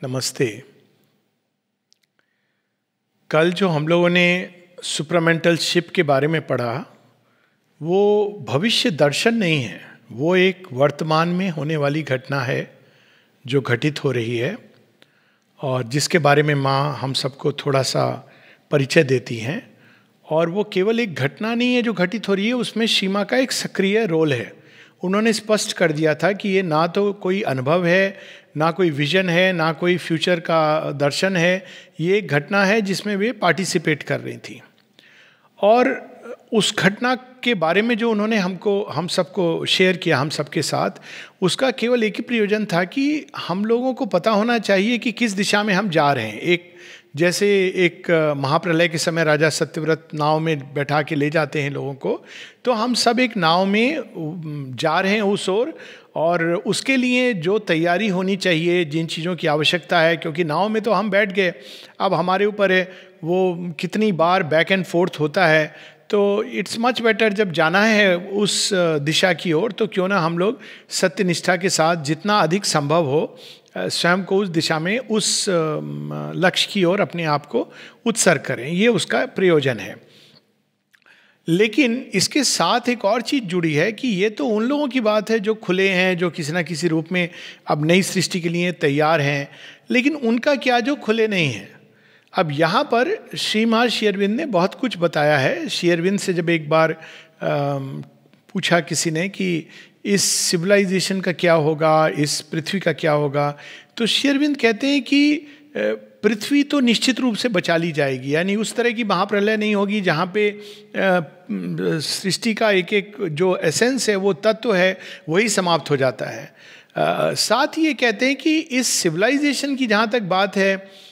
नमस्ते। कल जो हम लोगों ने सुप्रामेंटल शिप के बारे में पढ़ा वो भविष्य दर्शन नहीं है, वो एक वर्तमान में होने वाली घटना है जो घटित हो रही है और जिसके बारे में माँ हम सबको थोड़ा सा परिचय देती हैं। और वो केवल एक घटना नहीं है जो घटित हो रही है, उसमें सीमा का एक सक्रिय रोल है। उन्होंने स्पष्ट कर दिया था कि ये ना तो कोई अनुभव है, ना कोई विजन है, ना कोई फ्यूचर का दर्शन है, ये एक घटना है जिसमें वे पार्टिसिपेट कर रही थी। और उस घटना के बारे में जो उन्होंने हम सबको शेयर किया, हम सबके साथ, उसका केवल एक ही प्रयोजन था कि हम लोगों को पता होना चाहिए कि किस दिशा में हम जा रहे हैं। जैसे एक महाप्रलय के समय राजा सत्यव्रत नाव में बैठा के ले जाते हैं लोगों को, तो हम सब एक नाव में जा रहे हैं उस ओर, और उसके लिए जो तैयारी होनी चाहिए, जिन चीज़ों की आवश्यकता है, क्योंकि नाव में तो हम बैठ गए, अब हमारे ऊपर है वो कितनी बार बैक एंड फोर्थ होता है। तो इट्स मच बेटर जब जाना है उस दिशा की ओर, तो क्यों ना हम लोग सत्यनिष्ठा के साथ जितना अधिक संभव हो स्वयं को उस दिशा में, उस लक्ष्य की ओर अपने आप को उत्सर्ग करें। ये उसका प्रयोजन है। लेकिन इसके साथ एक और चीज़ जुड़ी है कि ये तो उन लोगों की बात है जो खुले हैं, जो किसी ना किसी रूप में अब नई सृष्टि के लिए तैयार हैं। लेकिन उनका क्या जो खुले नहीं हैं? अब यहाँ पर श्री महर्षि श्री अरविंद ने बहुत कुछ बताया है। श्री अरविंद से जब एक बार पूछा किसी ने कि इस सिविलाइजेशन का क्या होगा, इस पृथ्वी का क्या होगा, तो श्री अरविंद कहते हैं कि पृथ्वी तो निश्चित रूप से बचा ली जाएगी, यानी उस तरह की महाप्रलय नहीं होगी जहाँ पे सृष्टि का एक एक जो एसेंस है, वो तत्व है, वही समाप्त हो जाता है। साथ ही ये कहते हैं कि इस सिविलाइजेशन की जहाँ तक बात है,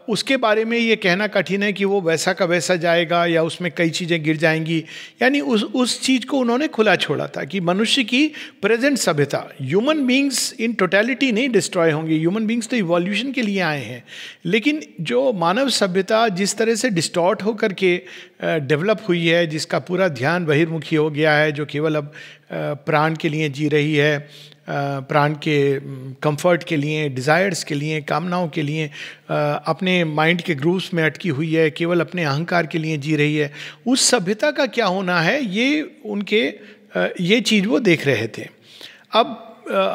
उसके बारे में ये कहना कठिन है कि वो वैसा का वैसा जाएगा या उसमें कई चीज़ें गिर जाएंगी। यानी उस चीज़ को उन्होंने खुला छोड़ा था कि मनुष्य की प्रेजेंट सभ्यता, ह्यूमन बींग्स इन टोटलिटी नहीं डिस्ट्रॉय होंगे। ह्यूमन बींग्स तो इवोल्यूशन के लिए आए हैं, लेकिन जो मानव सभ्यता जिस तरह से डिस्टॉर्ट होकर के डेवलप हुई है, जिसका पूरा ध्यान बहिर्मुखी हो गया है, जो केवल अब प्राण के लिए जी रही है, प्राण के कंफर्ट के लिए, डिज़ायर्स के लिए, कामनाओं के लिए, अपने माइंड के ग्रूव्स में अटकी हुई है, केवल अपने अहंकार के लिए जी रही है, उस सभ्यता का क्या होना है, ये चीज़ वो देख रहे थे। अब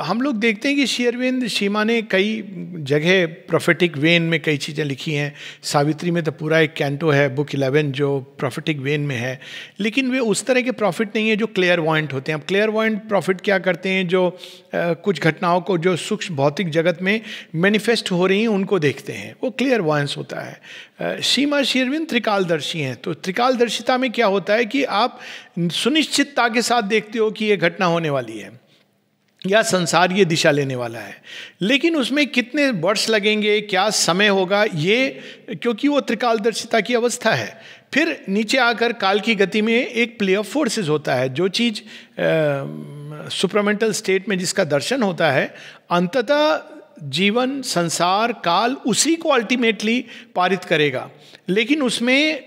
हम लोग देखते हैं कि श्री अरविंद, सीमा ने कई जगह प्रोफेटिक वेन में कई चीज़ें लिखी हैं। सावित्री में तो पूरा एक कैंटो है, बुक 11, जो प्रोफेटिक वेन में है। लेकिन वे उस तरह के प्रॉफिट नहीं है जो क्लियर वॉइंट होते हैं। अब क्लियर वॉइंट प्रॉफिट क्या करते हैं? जो कुछ घटनाओं को जो सूक्ष्म भौतिक जगत में मैनिफेस्ट हो रही हैं उनको देखते हैं, वो क्लियर वॉइंस होता है। सीमा श्री अरविंद त्रिकालदर्शी हैं। तो त्रिकालदर्शिता में क्या होता है कि आप सुनिश्चितता के साथ देखते हो कि ये घटना होने वाली है या संसार ये दिशा लेने वाला है, लेकिन उसमें कितने वर्ष लगेंगे, क्या समय होगा, ये क्योंकि वो त्रिकालदर्शिता की अवस्था है। फिर नीचे आकर काल की गति में एक प्ले ऑफ फोर्सेस होता है। जो चीज़ सुप्रामेंटल स्टेट में जिसका दर्शन होता है, अंततः जीवन, संसार, काल उसी को अल्टीमेटली पारित करेगा, लेकिन उसमें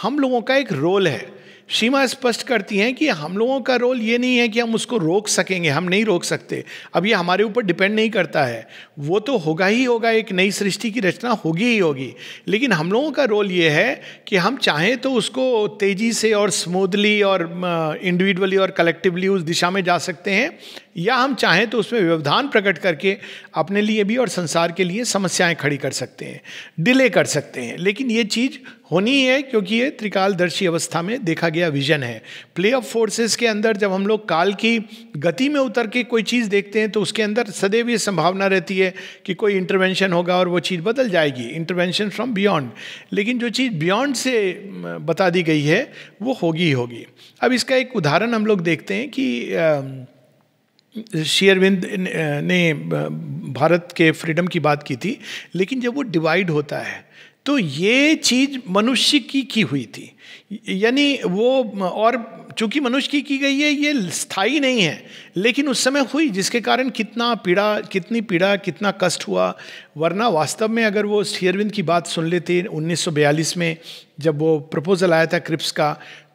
हम लोगों का एक रोल है। सीमा स्पष्ट करती हैं कि हम लोगों का रोल ये नहीं है कि हम उसको रोक सकेंगे, हम नहीं रोक सकते। अब ये हमारे ऊपर डिपेंड नहीं करता है, वो तो होगा ही होगा, एक नई सृष्टि की रचना होगी ही होगी। लेकिन हम लोगों का रोल ये है कि हम चाहें तो उसको तेजी से और स्मूथली और इंडिविजुअली और कलेक्टिवली उस दिशा में जा सकते हैं, या हम चाहें तो उसमें व्यवधान प्रकट करके अपने लिए भी और संसार के लिए समस्याएं खड़ी कर सकते हैं, डिले कर सकते हैं। लेकिन ये चीज़ होनी है क्योंकि ये त्रिकालदर्शी अवस्था में देखा गया विजन है। प्ले ऑफ फोर्सेस के अंदर जब हम लोग काल की गति में उतर के कोई चीज़ देखते हैं तो उसके अंदर सदैव ये संभावना रहती है कि कोई इंटरवेंशन होगा और वो चीज़ बदल जाएगी, इंटरवेंशन फ्रॉम बियॉन्ड। लेकिन जो चीज़ बियॉन्ड से बता दी गई है वो होगी ही होगी। अब इसका एक उदाहरण हम लोग देखते हैं कि श्री अरविंद ने भारत के फ्रीडम की बात की थी, लेकिन जब वो डिवाइड होता है तो ये चीज़ मनुष्य की हुई थी, यानी वो, और चूंकि मनुष्य की गई है, ये स्थायी नहीं है, लेकिन उस समय हुई, जिसके कारण कितनी पीड़ा, कितना कष्ट हुआ। वरना वास्तव में अगर वो श्री अरविंद की बात सुन लेते 1942 में जब वो प्रपोजल आया था क्रिप्स का,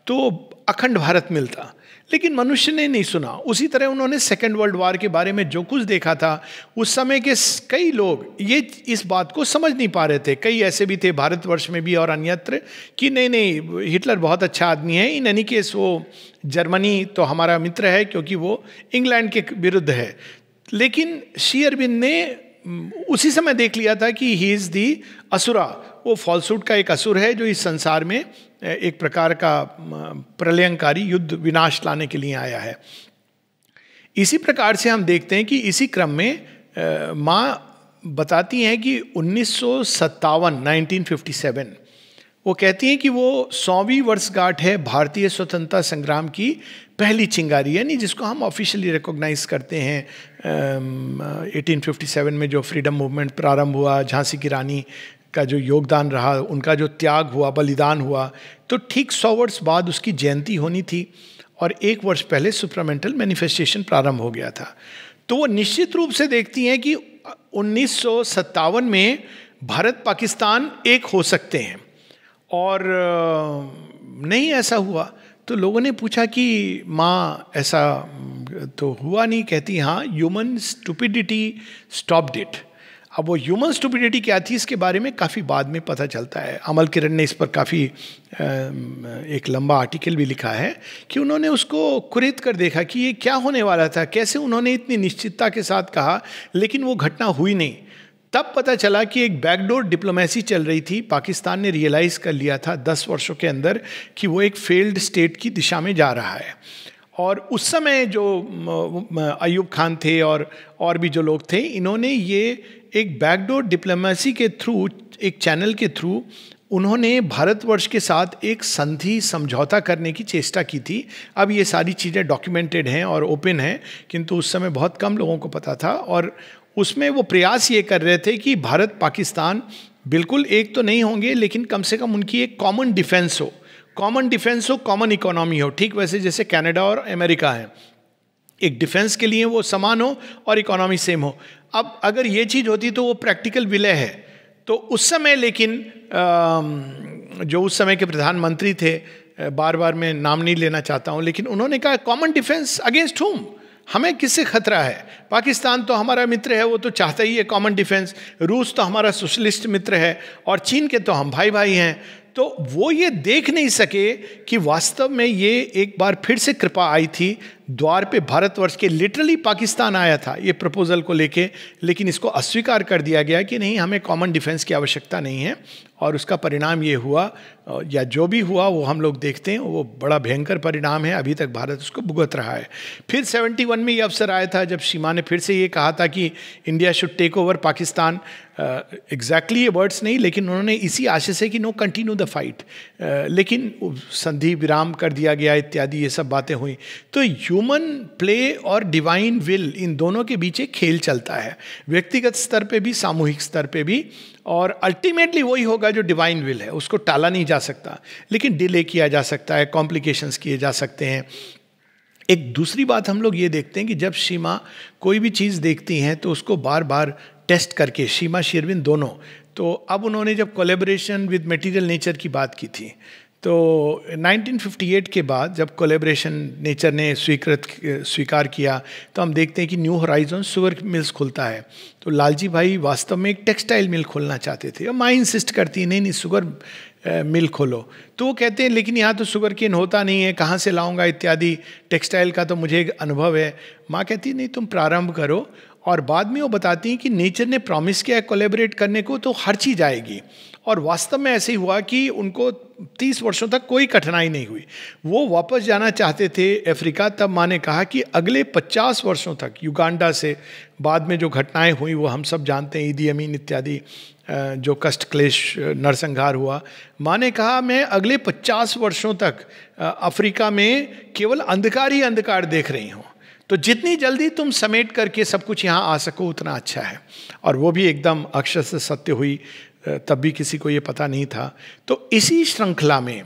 तो अखंड भारत मिलता, लेकिन मनुष्य ने नहीं सुना। उसी तरह उन्होंने सेकेंड वर्ल्ड वॉर के बारे में जो कुछ देखा था, उस समय के कई लोग ये इस बात को समझ नहीं पा रहे थे। कई ऐसे भी थे भारतवर्ष में भी और अन्यत्र कि नहीं हिटलर बहुत अच्छा आदमी है, इन एनी केस वो जर्मनी तो हमारा मित्र है क्योंकि वो इंग्लैंड के विरुद्ध है। लेकिन श्री अरविंद ने उसी समय देख लिया था कि ही इज़ दी असुरा, वो फॉल्सूट का एक असुर है जो इस संसार में एक प्रकार का प्रलयंकारी युद्ध विनाश लाने के लिए आया है। इसी प्रकार से हम देखते हैं कि इसी क्रम में माँ बताती हैं कि 1957 वो कहती हैं कि वो 100वीं वर्षगांठ है भारतीय स्वतंत्रता संग्राम की पहली चिंगारी, यानी जिसको हम ऑफिशियली रिकॉग्नाइज करते हैं। 1857 में जो फ्रीडम मूवमेंट प्रारंभ हुआ, झांसी की रानी का जो योगदान रहा, उनका जो त्याग हुआ, बलिदान हुआ, तो ठीक 100 वर्ष बाद उसकी जयंती होनी थी और 1 वर्ष पहले सुप्रामेंटल मैनिफेस्टेशन प्रारंभ हो गया था। तो वो निश्चित रूप से देखती हैं कि 1957 में भारत पाकिस्तान एक हो सकते हैं, और नहीं ऐसा हुआ। तो लोगों ने पूछा कि माँ ऐसा तो हुआ नहीं। कहती हाँ, ह्यूमन स्टुपिडिटी स्टॉप्ड इट। अब वो ह्यूमन स्टुपिडिटी क्या थी इसके बारे में काफ़ी बाद में पता चलता है। अमल किरण ने इस पर काफ़ी एक लंबा आर्टिकल भी लिखा है कि उन्होंने उसको कुरेद कर देखा कि ये क्या होने वाला था, कैसे उन्होंने इतनी निश्चितता के साथ कहा लेकिन वो घटना हुई नहीं। तब पता चला कि एक बैकडोर डिप्लोमेसी चल रही थी। पाकिस्तान ने रियलाइज़ कर लिया था 10 वर्षों के अंदर कि वो एक फेल्ड स्टेट की दिशा में जा रहा है। और उस समय जो अयूब खान थे और भी जो लोग थे, इन्होंने ये एक बैकडोर डिप्लोमेसी के थ्रू, एक चैनल के थ्रू उन्होंने भारतवर्ष के साथ एक संधि समझौता करने की चेष्टा की थी। अब ये सारी चीज़ें डॉक्यूमेंटेड हैं और ओपन हैं, किंतु उस समय बहुत कम लोगों को पता था। और उसमें वो प्रयास ये कर रहे थे कि भारत पाकिस्तान बिल्कुल एक तो नहीं होंगे, लेकिन कम से कम उनकी एक कॉमन डिफेंस हो, कॉमन इकोनॉमी हो। ठीक वैसे जैसे कनाडा और अमेरिका है, एक डिफेंस के लिए वो समान हो और इकोनॉमी सेम हो। अब अगर ये चीज़ होती तो वो प्रैक्टिकल विलय है। तो उस समय लेकिन जो उस समय के प्रधानमंत्री थे, बार बार मैं नाम नहीं लेना चाहता हूँ, लेकिन उन्होंने कहा कॉमन डिफेंस अगेंस्ट हुम, हमें किससे खतरा है? पाकिस्तान तो हमारा मित्र है, वो तो चाहता ही है कॉमन डिफेंस। रूस तो हमारा सोशलिस्ट मित्र है और चीन के तो हम भाई भाई हैं। तो वो ये देख नहीं सके कि वास्तव में ये एक बार फिर से कृपा आई थी द्वार पे भारतवर्ष के। लिटरली पाकिस्तान आया था ये प्रपोजल को लेके, लेकिन इसको अस्वीकार कर दिया गया कि नहीं, हमें कॉमन डिफेंस की आवश्यकता नहीं है। और उसका परिणाम ये हुआ, या जो भी हुआ वो हम लोग देखते हैं, वो बड़ा भयंकर परिणाम है। अभी तक भारत उसको भुगत रहा है। फिर 71 में ये अवसर आया था जब सीमा ने फिर से ये कहा था कि India should take over Pakistan. Exactly ये वर्ड्स नहीं, लेकिन उन्होंने इसी आशय से कि नो कंटिन्यू द फाइट, लेकिन संधि विराम कर दिया गया इत्यादि, ये सब बातें हुई। तो ह्यूमन प्ले और डिवाइन विल, इन दोनों के बीच एक खेल चलता है, व्यक्तिगत स्तर पे भी, सामूहिक स्तर पे भी। और अल्टीमेटली वही होगा जो डिवाइन विल है, उसको टाला नहीं जा सकता, लेकिन डिले किया जा सकता है, कॉम्प्लिकेशंस किए जा सकते हैं। एक दूसरी बात हम लोग ये देखते हैं कि जब सीमा कोई भी चीज़ देखती हैं तो उसको बार बार टेस्ट करके, सीमा श्री अरविंद दोनों, तो अब उन्होंने जब कोलैबोरेशन विद मटेरियल नेचर की बात की थी, तो 1958 के बाद जब कोलैबोरेशन नेचर ने स्वीकार किया, तो हम देखते हैं कि न्यू होराइजन शुगर मिल्स खुलता है। तो लालजी भाई वास्तव में एक टेक्सटाइल मिल खोलना चाहते थे, और माँ इंसिस्ट करती है नहीं शुगर मिल खोलो। तो वो कहते हैं लेकिन यहाँ तो शुगर केन होता नहीं है, कहाँ से लाऊंगा इत्यादि, टेक्सटाइल का तो मुझे एक अनुभव है। माँ कहती नहीं, तुम प्रारंभ करो। और बाद में वो बताती हैं कि नेचर ने प्रॉमिस किया है कोलैबोरेट करने को, तो हर चीज़ आएगी। और वास्तव में ऐसे ही हुआ कि उनको 30 वर्षों तक कोई कठिनाई नहीं हुई। वो वापस जाना चाहते थे अफ्रीका, तब माँ ने कहा कि अगले 50 वर्षों तक, युगांडा से बाद में जो घटनाएं हुई वो हम सब जानते हैं, ईदी अमीन इत्यादि, जो कष्ट क्लेश नरसंहार हुआ, माँ ने कहा मैं अगले 50 वर्षों तक अफ्रीका में केवल अंधकार ही अंधकार देख रही हूँ। तो जितनी जल्दी तुम समेट करके सब कुछ यहाँ आ सको उतना अच्छा है। और वो भी एकदम अक्षर से सत्य हुई, तब भी किसी को ये पता नहीं था। तो इसी श्रृंखला में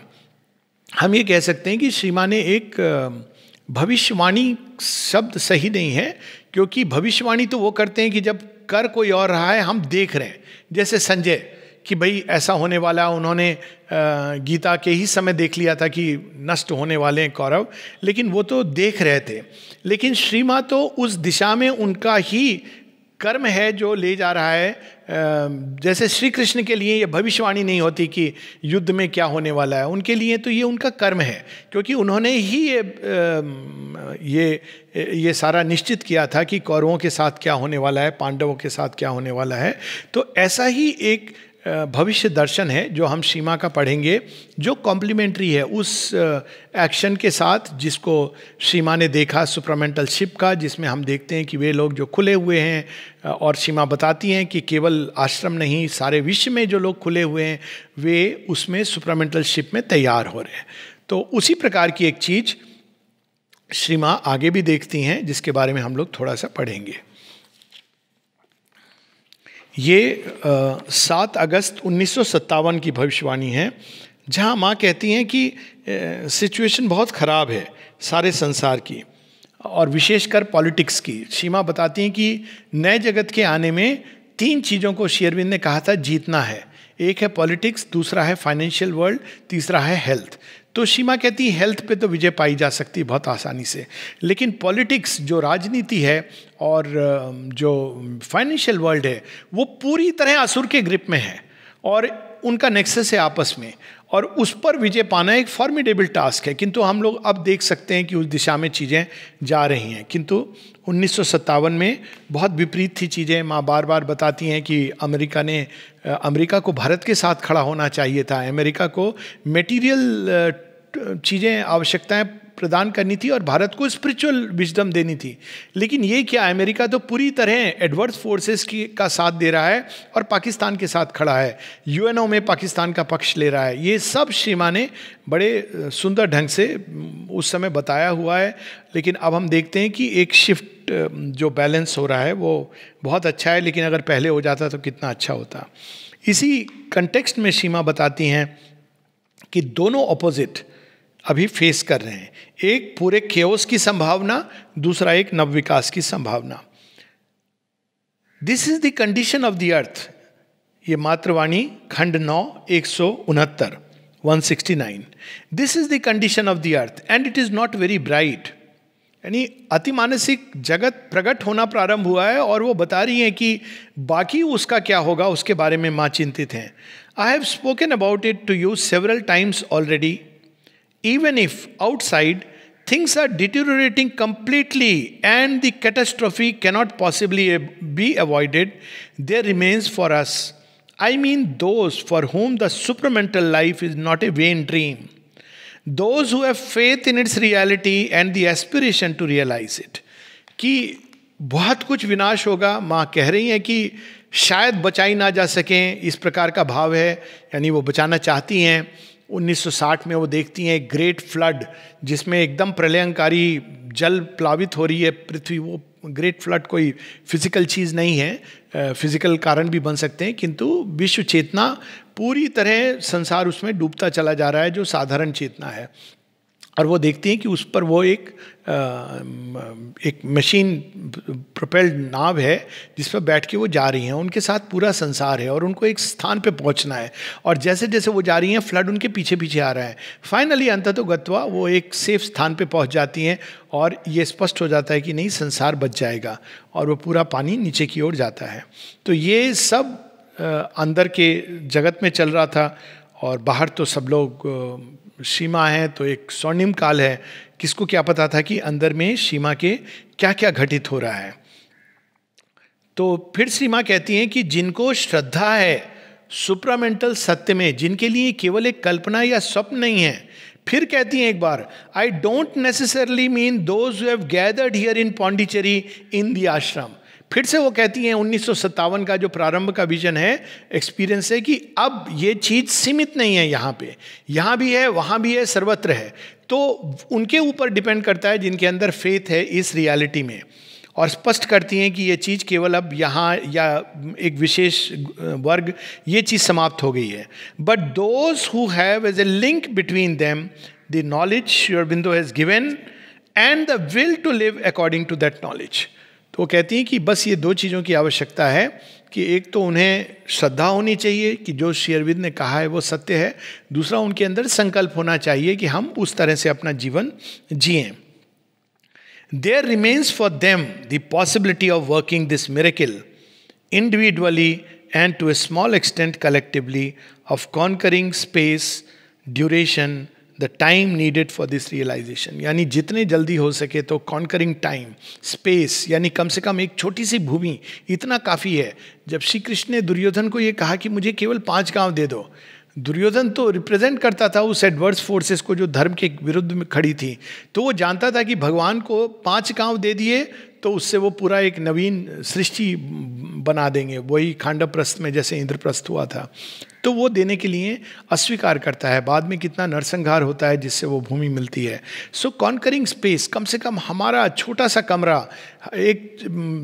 हम ये कह सकते हैं कि श्री माँ ने एक भविष्यवाणी, शब्द सही नहीं है, क्योंकि भविष्यवाणी तो वो करते हैं कि जब कर कोई और रहा है, हम देख रहे हैं। जैसे संजय, कि भाई ऐसा होने वाला है। उन्होंने गीता के ही समय देख लिया था कि नष्ट होने वाले हैं कौरव, लेकिन वो तो देख रहे थे। लेकिन श्री माँ तो उस दिशा में उनका ही कर्म है जो ले जा रहा है। जैसे श्री कृष्ण के लिए ये भविष्यवाणी नहीं होती कि युद्ध में क्या होने वाला है, उनके लिए तो ये उनका कर्म है, क्योंकि उन्होंने ही ये सारा निश्चित किया था कि कौरवों के साथ क्या होने वाला है, पांडवों के साथ क्या होने वाला है। तो ऐसा ही एक भविष्य दर्शन है जो हम सीमा का पढ़ेंगे, जो कॉम्प्लीमेंट्री है उस एक्शन के साथ जिसको सीमा ने देखा सुप्रामेंटल शिप का, जिसमें हम देखते हैं कि वे लोग जो खुले हुए हैं, और सीमा बताती हैं कि केवल आश्रम नहीं, सारे विश्व में जो लोग खुले हुए हैं वे उसमें सुप्रामेंटल शिप में तैयार हो रहे हैं। तो उसी प्रकार की एक चीज सीमा आगे भी देखती हैं, जिसके बारे में हम लोग थोड़ा सा पढ़ेंगे। ये 7 अगस्त 1957 की भविष्यवाणी है, जहाँ माँ कहती हैं कि सिचुएशन बहुत ख़राब है सारे संसार की, और विशेषकर पॉलिटिक्स की। सीमा बताती हैं कि नए जगत के आने में 3 चीज़ों को श्री अरविंद ने कहा था जीतना है। एक है पॉलिटिक्स, दूसरा है फाइनेंशियल वर्ल्ड, तीसरा है हेल्थ। तो सीमा कहती है हेल्थ पे तो विजय पाई जा सकती है बहुत आसानी से, लेकिन पॉलिटिक्स जो राजनीति है और जो फाइनेंशियल वर्ल्ड है वो पूरी तरह असुर के ग्रिप में है, और उनका नेक्सस है आपस में, और उस पर विजय पाना एक फॉर्मिडेबल टास्क है। किंतु हम लोग अब देख सकते हैं कि उस दिशा में चीज़ें जा रही हैं। किंतु 1957 में बहुत विपरीत थी चीज़ें। माँ बार बार बताती हैं कि अमेरिका को भारत के साथ खड़ा होना चाहिए था, अमेरिका को मटेरियल चीज़ें आवश्यकताएं प्रदान करनी थी और भारत को स्पिरिचुअल विजडम देनी थी। लेकिन ये क्या, अमेरिका तो पूरी तरह एडवर्स फोर्सेस का साथ दे रहा है और पाकिस्तान के साथ खड़ा है, यूएनओ में पाकिस्तान का पक्ष ले रहा है। ये सब सीमा ने बड़े सुंदर ढंग से उस समय बताया हुआ है। लेकिन अब हम देखते हैं कि एक शिफ्ट जो बैलेंस हो रहा है वो बहुत अच्छा है, लेकिन अगर पहले हो जाता तो कितना अच्छा होता। इसी कंटेक्स्ट में सीमा बताती हैं कि दोनों ऑपोजिट अभी फेस कर रहे हैं, एक पूरे केओस की संभावना, दूसरा एक नव विकास की संभावना। This is the condition of the earth. ये मातृवाणी खंड 9 169 169। This is the condition of the earth and it is not very bright. यानी अतिमानसिक जगत प्रकट होना प्रारंभ हुआ है, और वो बता रही हैं कि बाकी उसका क्या होगा उसके बारे में माँ चिंतित हैं। I have spoken about it to you several times already. Even if outside things are deteriorating completely and the catastrophe cannot possibly be avoided, there remains for us, I mean those for whom the supramental life is not a vain dream, those who have faith in its reality and the aspiration to realize it, कि बहुत कुछ विनाश होगा। माँ कह रही हैं कि शायद बचाई ना जा सकें, इस प्रकार का भाव है, यानी वो बचाना चाहती हैं। 1960 में वो देखती हैं एक ग्रेट फ्लड जिसमें एकदम प्रलयंकारी जल प्लावित हो रही है पृथ्वी। वो ग्रेट फ्लड कोई फिजिकल चीज़ नहीं है, फिजिकल कारण भी बन सकते हैं, किंतु विश्व चेतना पूरी तरह संसार उसमें डूबता चला जा रहा है जो साधारण चेतना है। और वो देखती हैं कि उस पर वो एक मशीन प्रोपेल्ड नाव है जिस पर बैठ के वो जा रही हैं। उनके साथ पूरा संसार है और उनको एक स्थान पे पहुंचना है, और जैसे जैसे वो जा रही हैं फ्लड उनके पीछे पीछे आ रहा है। फाइनली अंततोगत्वा वो एक सेफ स्थान पे पहुंच जाती हैं, और ये स्पष्ट हो जाता है कि नहीं, संसार बच जाएगा, और वो पूरा पानी नीचे की ओर जाता है। तो ये सब अंदर के जगत में चल रहा था, और बाहर तो सब लोग सीमा है तो एक स्वर्णिम काल है। किसको क्या पता था कि अंदर में सीमा के क्या क्या घटित हो रहा है। तो फिर सीमा कहती हैं कि जिनको श्रद्धा है सुप्रामेंटल सत्य में, जिनके लिए केवल एक कल्पना या स्वप्न नहीं है, फिर कहती हैं एक बार, I don't necessarily mean those who have gathered here in Pondicherry in the ashram. फिर से वो कहती हैं 1957 का जो प्रारंभ का विजन है, एक्सपीरियंस है, कि अब ये चीज़ सीमित नहीं है यहाँ पे, यहाँ भी है, वहाँ भी है, सर्वत्र है। तो उनके ऊपर डिपेंड करता है जिनके अंदर फेथ है इस रियलिटी में, और स्पष्ट करती हैं कि ये चीज़ केवल अब यहाँ या एक विशेष वर्ग, ये चीज़ समाप्त हो गई है। But those who have as a link between them the knowledge Shri Aurobindo has given and the will to live according to that knowledge. तो वो कहती हैं कि बस ये दो चीज़ों की आवश्यकता है कि एक तो उन्हें श्रद्धा होनी चाहिए कि जो श्री अरविंद ने कहा है वो सत्य है, दूसरा उनके अंदर संकल्प होना चाहिए कि हम उस तरह से अपना जीवन जिएं. There remains for them the possibility of working this miracle individually and to a small extent collectively, of conquering space, duration, the time needed for this realization. यानी जितने जल्दी हो सके तो conquering time, space, यानी कम से कम एक छोटी सी भूमि इतना काफ़ी है. जब श्री कृष्ण ने दुर्योधन को ये कहा कि मुझे केवल 5 गांव दे दो, दुर्योधन तो रिप्रेजेंट करता था उस एडवर्स फोर्सेस को जो धर्म के विरुद्ध में खड़ी थी. तो वो जानता था कि भगवान को 5 गांव दे दिए तो उससे वो पूरा एक नवीन सृष्टि बना देंगे, वही खांडवप्रस्थ में जैसे इंद्रप्रस्थ हुआ था. तो वो देने के लिए अस्वीकार करता है. बाद में कितना नरसंहार होता है जिससे वो भूमि मिलती है. सो कॉन्करिंग स्पेस, कम से कम हमारा छोटा सा कमरा, एक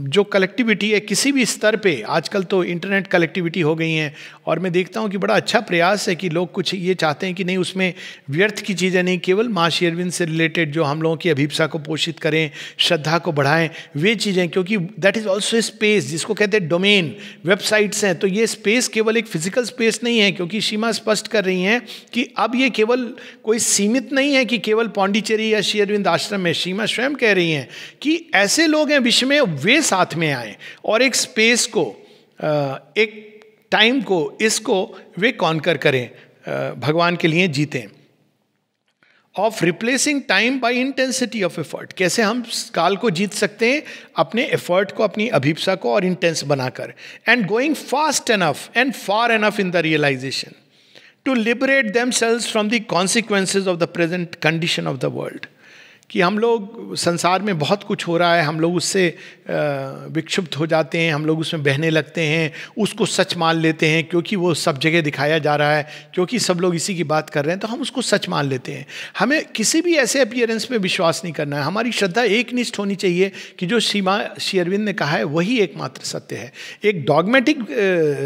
जो कलेक्टिविटी है किसी भी स्तर पे, आजकल तो इंटरनेट कलेक्टिविटी हो गई है और मैं देखता हूँ कि बड़ा अच्छा प्रयास है कि लोग कुछ ये चाहते हैं कि नहीं उसमें व्यर्थ की चीज़ें नहीं, केवल माँ श्री अरविंद से रिलेटेड जो हम लोगों की अभिप्सा को पोषित करें, श्रद्धा को बढ़ाएं, वे चीज़ें, क्योंकि दैट इज़ ऑल्सो स्पेस जिसको कहते हैं डोमेन. वेबसाइट्स हैं तो ये स्पेस केवल एक फिजिकल स्पेस नहीं है, क्योंकि सीमा स्पष्ट कर रही हैं कि अब ये केवल कोई सीमित नहीं है कि केवल पौंडीचेरी या श्री अरविंद आश्रम में. सीमा स्वयं कह रही हैं कि ऐसे लोग हैं विश्व में, वे साथ में आए और एक स्पेस को, एक टाइम को, इसको वे कॉन्कर करें, भगवान के लिए जीतें. Of replacing time by intensity of effort, कैसे हम काल को जीत सकते हैं अपने एफर्ट को, अपनी अभिप्सा को और इंटेंस बनाकर. And going fast enough and far enough in the realisation to liberate themselves from the consequences of the present condition of the world. कि हम लोग, संसार में बहुत कुछ हो रहा है, हम लोग उससे विक्षुब्ध हो जाते हैं, हम लोग उसमें बहने लगते हैं, उसको सच मान लेते हैं क्योंकि वो सब जगह दिखाया जा रहा है, क्योंकि सब लोग इसी की बात कर रहे हैं तो हम उसको सच मान लेते हैं. हमें किसी भी ऐसे अपीयरेंस में विश्वास नहीं करना है. हमारी श्रद्धा एकनिष्ठ होनी चाहिए कि जो श्री अरविंद ने कहा है वही एकमात्र सत्य है. एक डॉगमेटिक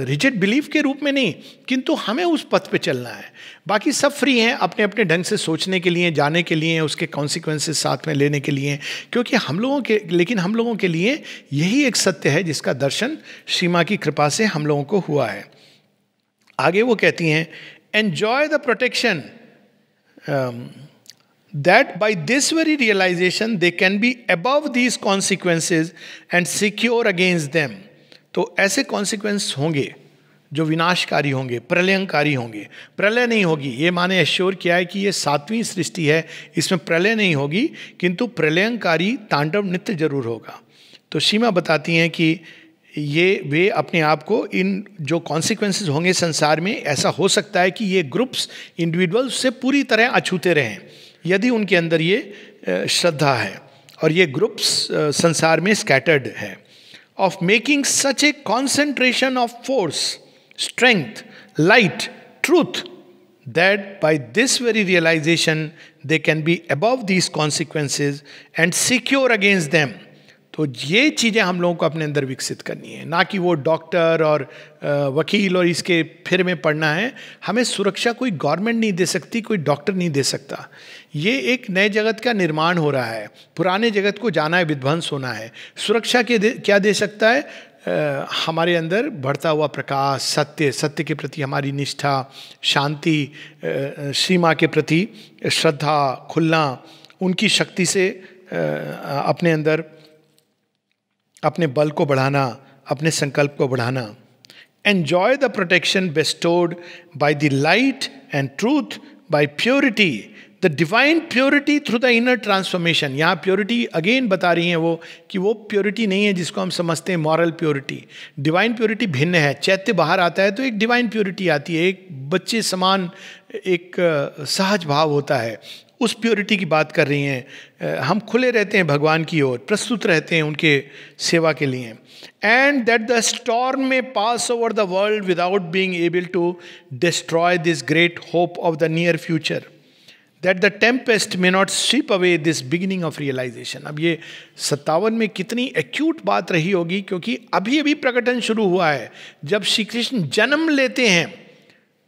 रिजिड बिलीफ के रूप में नहीं, किंतु हमें उस पथ पे चलना है. बाकी सब फ्री हैं अपने अपने ढंग से सोचने के लिए, जाने के लिए, उसके कॉन्सिक्वेंसेस साथ में लेने के लिए, क्योंकि हम लोगों के लिए यही एक सत्य है जिसका दर्शन श्री मां की कृपा से हम लोगों को हुआ है. आगे वो कहती हैं, enjoy the protection that by this very realization they can be above these consequences and secure against them. तो ऐसे कॉन्सिक्वेंस होंगे जो विनाशकारी होंगे, प्रलयंकारी होंगे. प्रलय नहीं होगी, ये माने एश्योर किया है कि ये 7वीं सृष्टि है, इसमें प्रलय नहीं होगी, किंतु प्रलयंकारी तांडव नृत्य जरूर होगा. तो सीमा बताती हैं कि ये वे अपने आप को, इन जो कॉन्सिक्वेंसेस होंगे संसार में, ऐसा हो सकता है कि ये ग्रुप्स इंडिविजुअल्स से पूरी तरह अछूते रहें यदि उनके अंदर ये श्रद्धा है, और ये ग्रुप्स संसार में स्कैटर्ड है. Of making such a concentration of force, strength, light, truth, that by this very realization they can be above these consequences and secure against them. तो ये चीज़ें हम लोगों को अपने अंदर विकसित करनी है, ना कि वो डॉक्टर और वकील और इसके फिर में पढ़ना है. हमें सुरक्षा कोई गवर्नमेंट नहीं दे सकती, कोई डॉक्टर नहीं दे सकता. ये एक नए जगत का निर्माण हो रहा है, पुराने जगत को जाना है, विध्वंस होना है. सुरक्षा क्या दे सकता है? हमारे अंदर बढ़ता हुआ प्रकाश, सत्य के प्रति हमारी निष्ठा, शांति, श्री मां के प्रति श्रद्धा, खुलना, उनकी शक्ति से अपने अंदर अपने बल को बढ़ाना, अपने संकल्प को बढ़ाना. Enjoy the protection bestowed by the light and truth, by purity, the divine purity through the inner transformation. यहाँ प्योरिटी अगेन बता रही हैं वो कि वो प्योरिटी नहीं है जिसको हम समझते हैं मॉरल प्योरिटी. डिवाइन प्योरिटी भिन्न है. चैत्य बाहर आता है तो एक डिवाइन प्योरिटी आती है, एक बच्चे समान एक सहज भाव होता है. उस प्योरिटी की बात कर रही हैं. हम खुले रहते हैं भगवान की ओर, प्रस्तुत रहते हैं उनके सेवा के लिए. And that the storm may pass over the world without being able to destroy this great hope of the near future. That the tempest may not sweep away this beginning of realization. अब ये 57 में कितनी acute बात रही होगी, क्योंकि अभी अभी प्रकटन शुरू हुआ है. जब श्री कृष्ण जन्म लेते हैं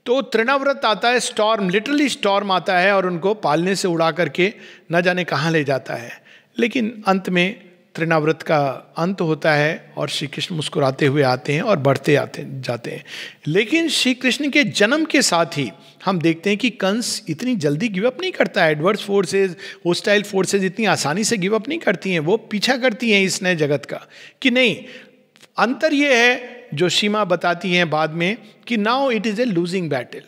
तो तृणाव्रत आता है, स्टॉर्म, लिटरली स्टॉर्म आता है और उनको पालने से उड़ा करके न जाने कहाँ ले जाता है. लेकिन अंत में तृणाव्रत का अंत होता है और श्री कृष्ण मुस्कुराते हुए आते हैं और बढ़ते आते जाते हैं। लेकिन श्री कृष्ण के जन्म के साथ ही हम देखते हैं कि कंस इतनी जल्दी गिव अप नहीं करता है। एडवर्स फोर्सेस, होस्टाइल फोर्सेस इतनी आसानी से गिव अप नहीं करती हैं, वो पीछा करती हैं इस नए जगत का कि नहीं। अंतर ये है जो सीमा बताती हैं बाद में कि now it is a losing battle.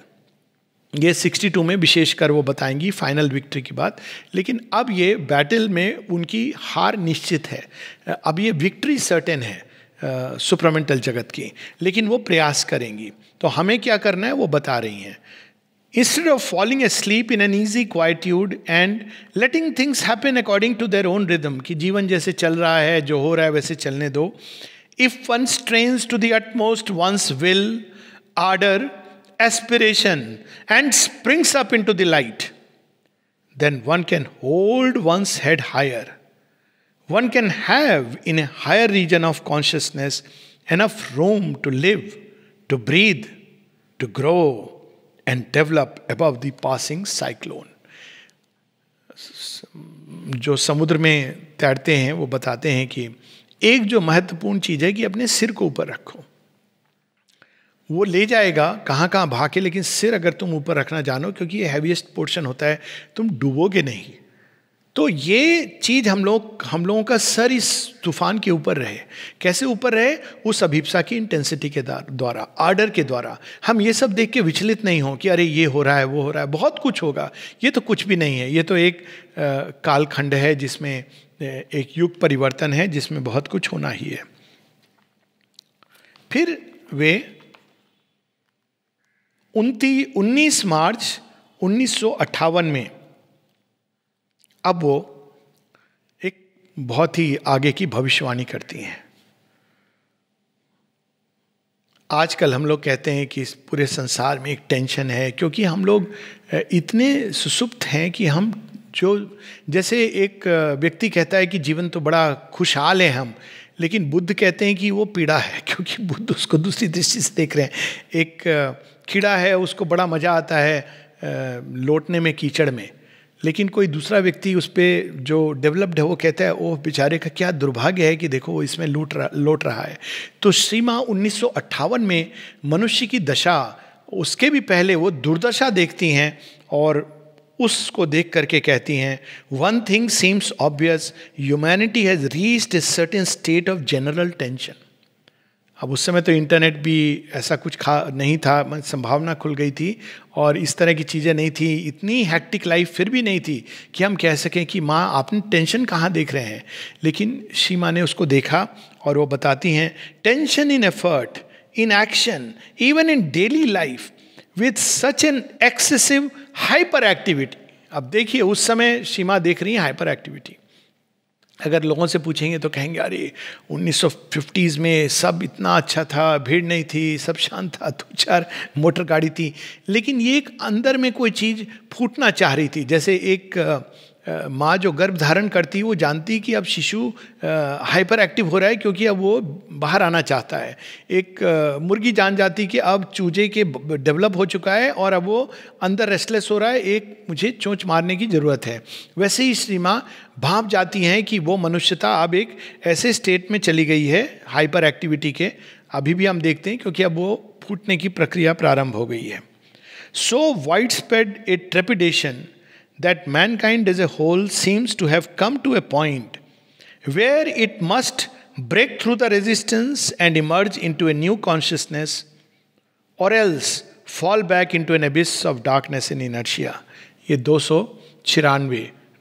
ये 62 में विशेषकर वो बताएंगी फाइनल विक्ट्री की बात। लेकिन अब ये बैटल में उनकी हार निश्चित है, अब ये विक्ट्री सर्टेन है सुप्रामेंटल जगत की, लेकिन वो प्रयास करेंगी। तो हमें क्या करना है वो बता रही हैं। Instead of falling asleep in an easy quietude and letting things happen according to their own rhythm, कि जीवन जैसे चल रहा है, जो हो रहा है वैसे चलने दो. If one strains to the utmost one's will, ardor, aspiration and springs up into the light, then one can hold one's head higher. One can have in a higher region of consciousness enough room to live, to breathe, to grow and develop above the passing cyclone. जो समुद्र में तैरते हैं वो बताते हैं कि एक जो महत्वपूर्ण चीज है कि अपने सिर को ऊपर रखो, वो ले जाएगा कहाँ कहाँ भागे, लेकिन सिर अगर तुम ऊपर रखना जानो, क्योंकि ये हैवीएस्ट पोर्शन होता है, तुम डूबोगे नहीं. तो ये चीज हम लोगों का सर इस तूफान के ऊपर रहे. कैसे ऊपर रहे? उस अभिप्सा की इंटेंसिटी के द्वारा, आर्डर के द्वारा. हम ये सब देख के विचलित नहीं हो कि अरे ये हो रहा है, वो हो रहा है, बहुत कुछ होगा. ये तो कुछ भी नहीं है. ये तो एक कालखंड है जिसमें एक युग परिवर्तन है, जिसमें बहुत कुछ होना ही है. फिर वे 19 मार्च 1958 में अब वो एक बहुत ही आगे की भविष्यवाणी करती हैं. आजकल हम लोग कहते हैं कि इस पूरे संसार में एक टेंशन है, क्योंकि हम लोग इतने सुसुप्त हैं कि हम जैसे एक व्यक्ति कहता है कि जीवन तो बड़ा खुशहाल है हम, लेकिन बुद्ध कहते हैं कि वो पीड़ा है, क्योंकि बुद्ध उसको दूसरी दृष्टि से देख रहे हैं. एक कीड़ा है, उसको बड़ा मजा आता है लौटने में कीचड़ में, लेकिन कोई दूसरा व्यक्ति उस पर जो डेवलप्ड है वो कहता है ओह बेचारे का क्या दुर्भाग्य है कि देखो वो इसमें लौट रहा है. तो सीमा 1958 में मनुष्य की दशा, उसके भी पहले वो दुर्दशा देखती हैं और उसको देख करके कहती हैं, one thing seems obvious, humanity has reached a certain state of general tension. अब उस समय तो इंटरनेट भी ऐसा कुछ नहीं था, संभावना खुल गई थी और इस तरह की चीज़ें नहीं थी, इतनी हैक्टिक लाइफ फिर भी नहीं थी कि हम कह सकें कि माँ आपने टेंशन कहाँ देख रहे हैं. लेकिन सीमा ने उसको देखा और वो बताती हैं, tension in effort, in action, even in daily life with such an excessive hyper activity. अब देखिए उस समय सीमा देख रही है हाइपर एक्टिविटी. अगर लोगों से पूछेंगे तो कहेंगे अरे 1950s में सब इतना अच्छा था, भीड़ नहीं थी, सब शांत था, 2-4 मोटर गाड़ी थी. लेकिन ये एक अंदर में कोई चीज़ फूटना चाह रही थी. जैसे एक माँ जो गर्भ धारण करती है वो जानती कि अब शिशु हाइपर एक्टिव हो रहा है, क्योंकि अब वो बाहर आना चाहता है. एक मुर्गी जान जाती कि अब चूजे के डेवलप हो चुका है और अब वो अंदर रेस्टलेस हो रहा है, एक मुझे चोंच मारने की ज़रूरत है. वैसे ही श्री माँ भाप जाती हैं कि वो मनुष्यता अब एक ऐसे स्टेट में चली गई है हाइपर एक्टिविटी के. अभी भी हम देखते हैं क्योंकि अब वो फूटने की प्रक्रिया प्रारंभ हो गई है. सो wide spread A trepidation that mankind as a whole seems to have come to a point where it must break through the resistance and emerge into a new consciousness, or else fall back into an abyss of darkness and inertia. ये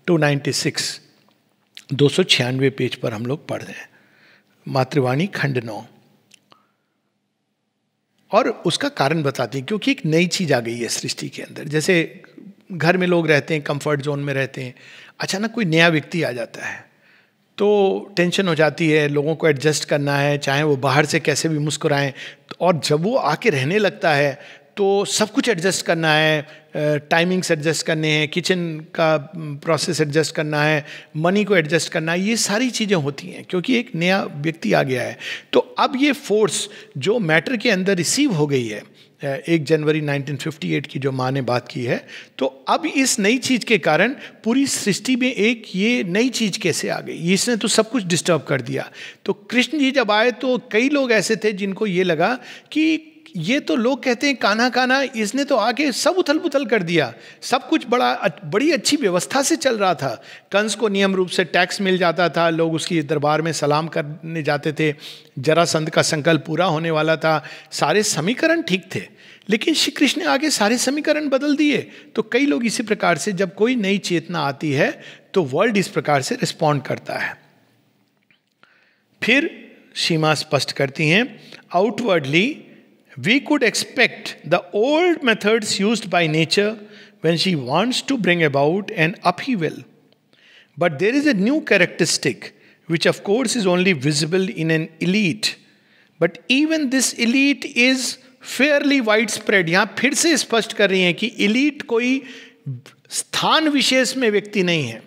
296 page पर हम लोग पढ़ रहे हैं, मातृवाणी खंड 9. और उसका कारण बताती है, क्योंकि एक नई चीज आ गई है सृष्टि के अंदर. जैसे घर में लोग रहते हैं, कंफर्ट जोन में रहते हैं, अचानक कोई नया व्यक्ति आ जाता है तो टेंशन हो जाती है, लोगों को एडजस्ट करना है, चाहे वो बाहर से कैसे भी मुस्कुराएं. और जब वो आके रहने लगता है तो सब कुछ एडजस्ट करना है, टाइमिंग्स एडजस्ट करने हैं, किचन का प्रोसेस एडजस्ट करना है, मनी को एडजस्ट करना है, ये सारी चीज़ें होती हैं क्योंकि एक नया व्यक्ति आ गया है. तो अब ये फोर्स जो मैटर के अंदर रिसीव हो गई है, 1 जनवरी 1958 की जो माँ ने बात की है। तो अब इस नई चीज के कारण पूरी सृष्टि में एक ये नई चीज कैसे आ गई, इसने तो सब कुछ डिस्टर्ब कर दिया। तो कृष्ण जी जब आए तो कई लोग ऐसे थे जिनको ये लगा कि ये तो लोग कहते हैं कान्हा कान्हा, इसने तो आके सब उथल पुथल कर दिया, सब कुछ बड़ी अच्छी व्यवस्था से चल रहा था। कंस को नियम रूप से टैक्स मिल जाता था, लोग उसकी दरबार में सलाम करने जाते थे, जरासंध का संकल्प पूरा होने वाला था, सारे समीकरण ठीक थे। लेकिन श्री कृष्ण ने आगे सारे समीकरण बदल दिए। तो कई लोग इसी प्रकार से जब कोई नई चेतना आती है तो वर्ल्ड इस प्रकार से रिस्पॉन्ड करता है। फिर सीमा स्पष्ट करती हैं, outwardly we could expect the old methods used by nature when she wants to bring about an upheaval. But there is a new characteristic, which of course is only visible in an elite. But even this elite is fairly widespread. यहाँ फिर से स्पष्ट कर रही हैं कि elite कोई स्थान विशेष में व्यक्ति नहीं है।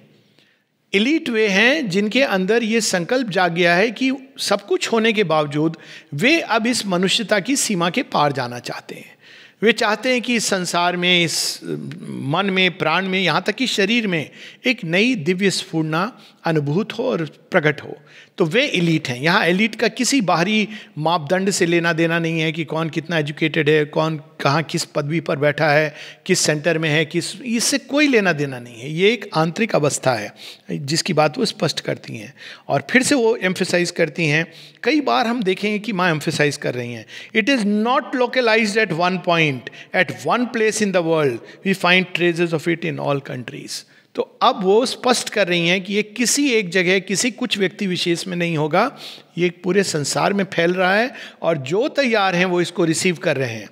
एलीट वे हैं जिनके अंदर ये संकल्प जाग गया है कि सब कुछ होने के बावजूद वे अब इस मनुष्यता की सीमा के पार जाना चाहते हैं। वे चाहते हैं कि इस संसार में, इस मन में, प्राण में, यहाँ तक कि शरीर में एक नई दिव्य स्फूर्णा अनुभूत हो और प्रकट हो। तो वे एलीट हैं। यहाँ एलीट का किसी बाहरी मापदंड से लेना देना नहीं है कि कौन कितना एजुकेटेड है, कौन कहाँ किस पदवी पर बैठा है, किस सेंटर में है, किस, इससे कोई लेना देना नहीं है। ये एक आंतरिक अवस्था है जिसकी बात वो स्पष्ट करती हैं। और फिर से वो एम्फेसाइज करती हैं, कई बार हम देखेंगे कि माँ एम्फेसाइज कर रही हैं, it is not localised at one point, at one place in the world, we find traces of it in all countries. तो अब वो स्पष्ट कर रही हैं कि ये किसी एक जगह, किसी कुछ व्यक्ति विशेष में नहीं होगा, ये पूरे संसार में फैल रहा है और जो तैयार हैं वो इसको रिसीव कर रहे हैं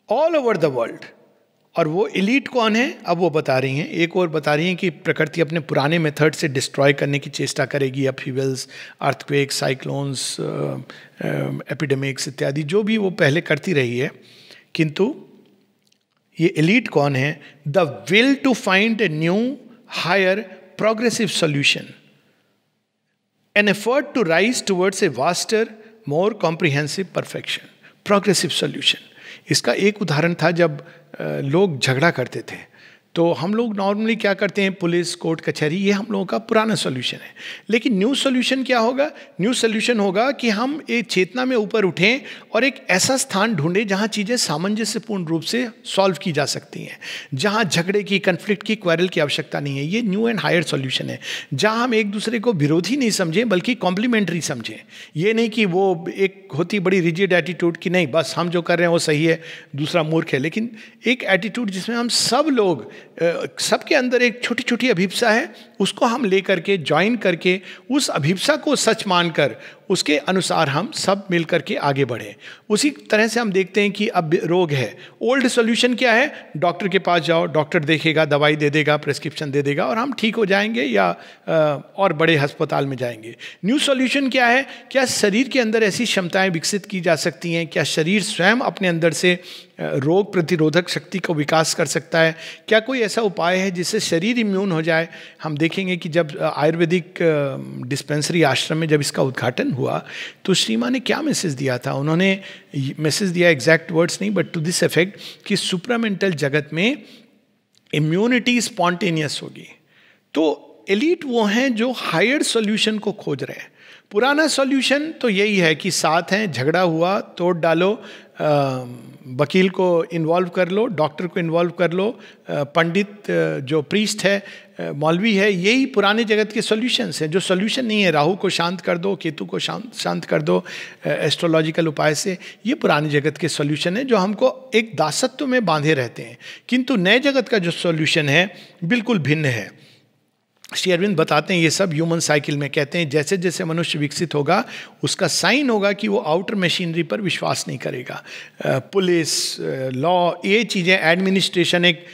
ऑल ओवर द वर्ल्ड। और वो एलीट कौन है अब वो बता रही हैं। एक और बता रही हैं कि प्रकृति अपने पुराने मेथड से डिस्ट्रॉय करने की चेष्टा करेगी, अपहीवल्स, अर्थक्वेक, साइक्लोन्स, एपिडेमिक्स इत्यादि, जो भी वो पहले करती रही है। किंतु ये एलीट कौन है? The will to find a new higher progressive solution, an effort to rise towards a vaster more comprehensive perfection. Progressive solution, इसका एक उदाहरण था जब लोग झगड़ा करते थे तो हम लोग नॉर्मली क्या करते हैं, पुलिस, कोर्ट, कचहरी, ये हम लोगों का पुराना सॉल्यूशन है। लेकिन न्यू सॉल्यूशन क्या होगा? न्यू सॉल्यूशन होगा कि हम एक चेतना में ऊपर उठें और एक ऐसा स्थान ढूंढें जहां चीज़ें सामंजस्यपूर्ण रूप से सॉल्व की जा सकती हैं, जहां झगड़े की, कन्फ्लिक्ट की, क्वेरल की आवश्यकता नहीं है। ये न्यू एंड हायर सॉल्यूशन है, जहां हम एक दूसरे को विरोधी नहीं समझें बल्कि कॉम्प्लीमेंट्री समझें। ये नहीं कि वो एक होती बड़ी रिजिड एटीट्यूड कि नहीं बस हम जो कर रहे हैं वो सही है, दूसरा मूर्ख है, लेकिन एक एटीट्यूड जिसमें हम सब लोग, सबके अंदर एक छोटी छोटी अभिप्सा है, उसको हम लेकर के ज्वाइन करके उस अभिप्सा को सच मानकर उसके अनुसार हम सब मिल करके आगे बढ़े। उसी तरह से हम देखते हैं कि अब रोग है, ओल्ड सॉल्यूशन क्या है? डॉक्टर के पास जाओ, डॉक्टर देखेगा, दवाई दे देगा, प्रिस्क्रिप्शन दे देगा और हम ठीक हो जाएंगे या और बड़े अस्पताल में जाएंगे। न्यू सॉल्यूशन क्या है? क्या शरीर के अंदर ऐसी क्षमताएं विकसित की जा सकती हैं? क्या शरीर स्वयं अपने अंदर से रोग प्रतिरोधक शक्ति को विकास कर सकता है? क्या कोई ऐसा उपाय है जिससे शरीर इम्यून हो जाए? हम देखेंगे कि जब आयुर्वेदिक डिस्पेंसरी आश्रम में जब इसका उद्घाटन हुआ तो श्री माँ ने क्या मैसेज दिया था? उन्होंने मैसेज दिया, एग्जैक्ट वर्ड्स नहीं बट टू दिस इफेक्ट, कि सुप्रामेंटल जगत में इम्यूनिटी स्पॉन्टेनियस होगी। तो एलीट वो हैं जो हायर सॉल्यूशन को खोज रहे हैं। पुराना सॉल्यूशन तो यही है कि साथ हैं, झगड़ा हुआ तोड़ डालो, वकील को इन्वॉल्व कर लो, डॉक्टर को इन्वॉल्व कर लो, पंडित जो प्रीस्ट है, मौलवी है, यही पुराने जगत के सॉल्यूशंस हैं। जो सॉल्यूशन नहीं है, राहु को शांत कर दो, केतु को शांत कर दो एस्ट्रोलॉजिकल उपाय से, ये पुराने जगत के सॉल्यूशन है जो हमको एक दासत्व में बांधे रहते हैं। किंतु नए जगत का जो सॉल्यूशन है बिल्कुल भिन्न है। श्री अरविंद बताते हैं ये सब ह्यूमन साइकिल में, कहते हैं जैसे जैसे मनुष्य विकसित होगा उसका साइन होगा कि वो आउटर मशीनरी पर विश्वास नहीं करेगा। पुलिस, लॉ, ये चीज़ें, एडमिनिस्ट्रेशन एक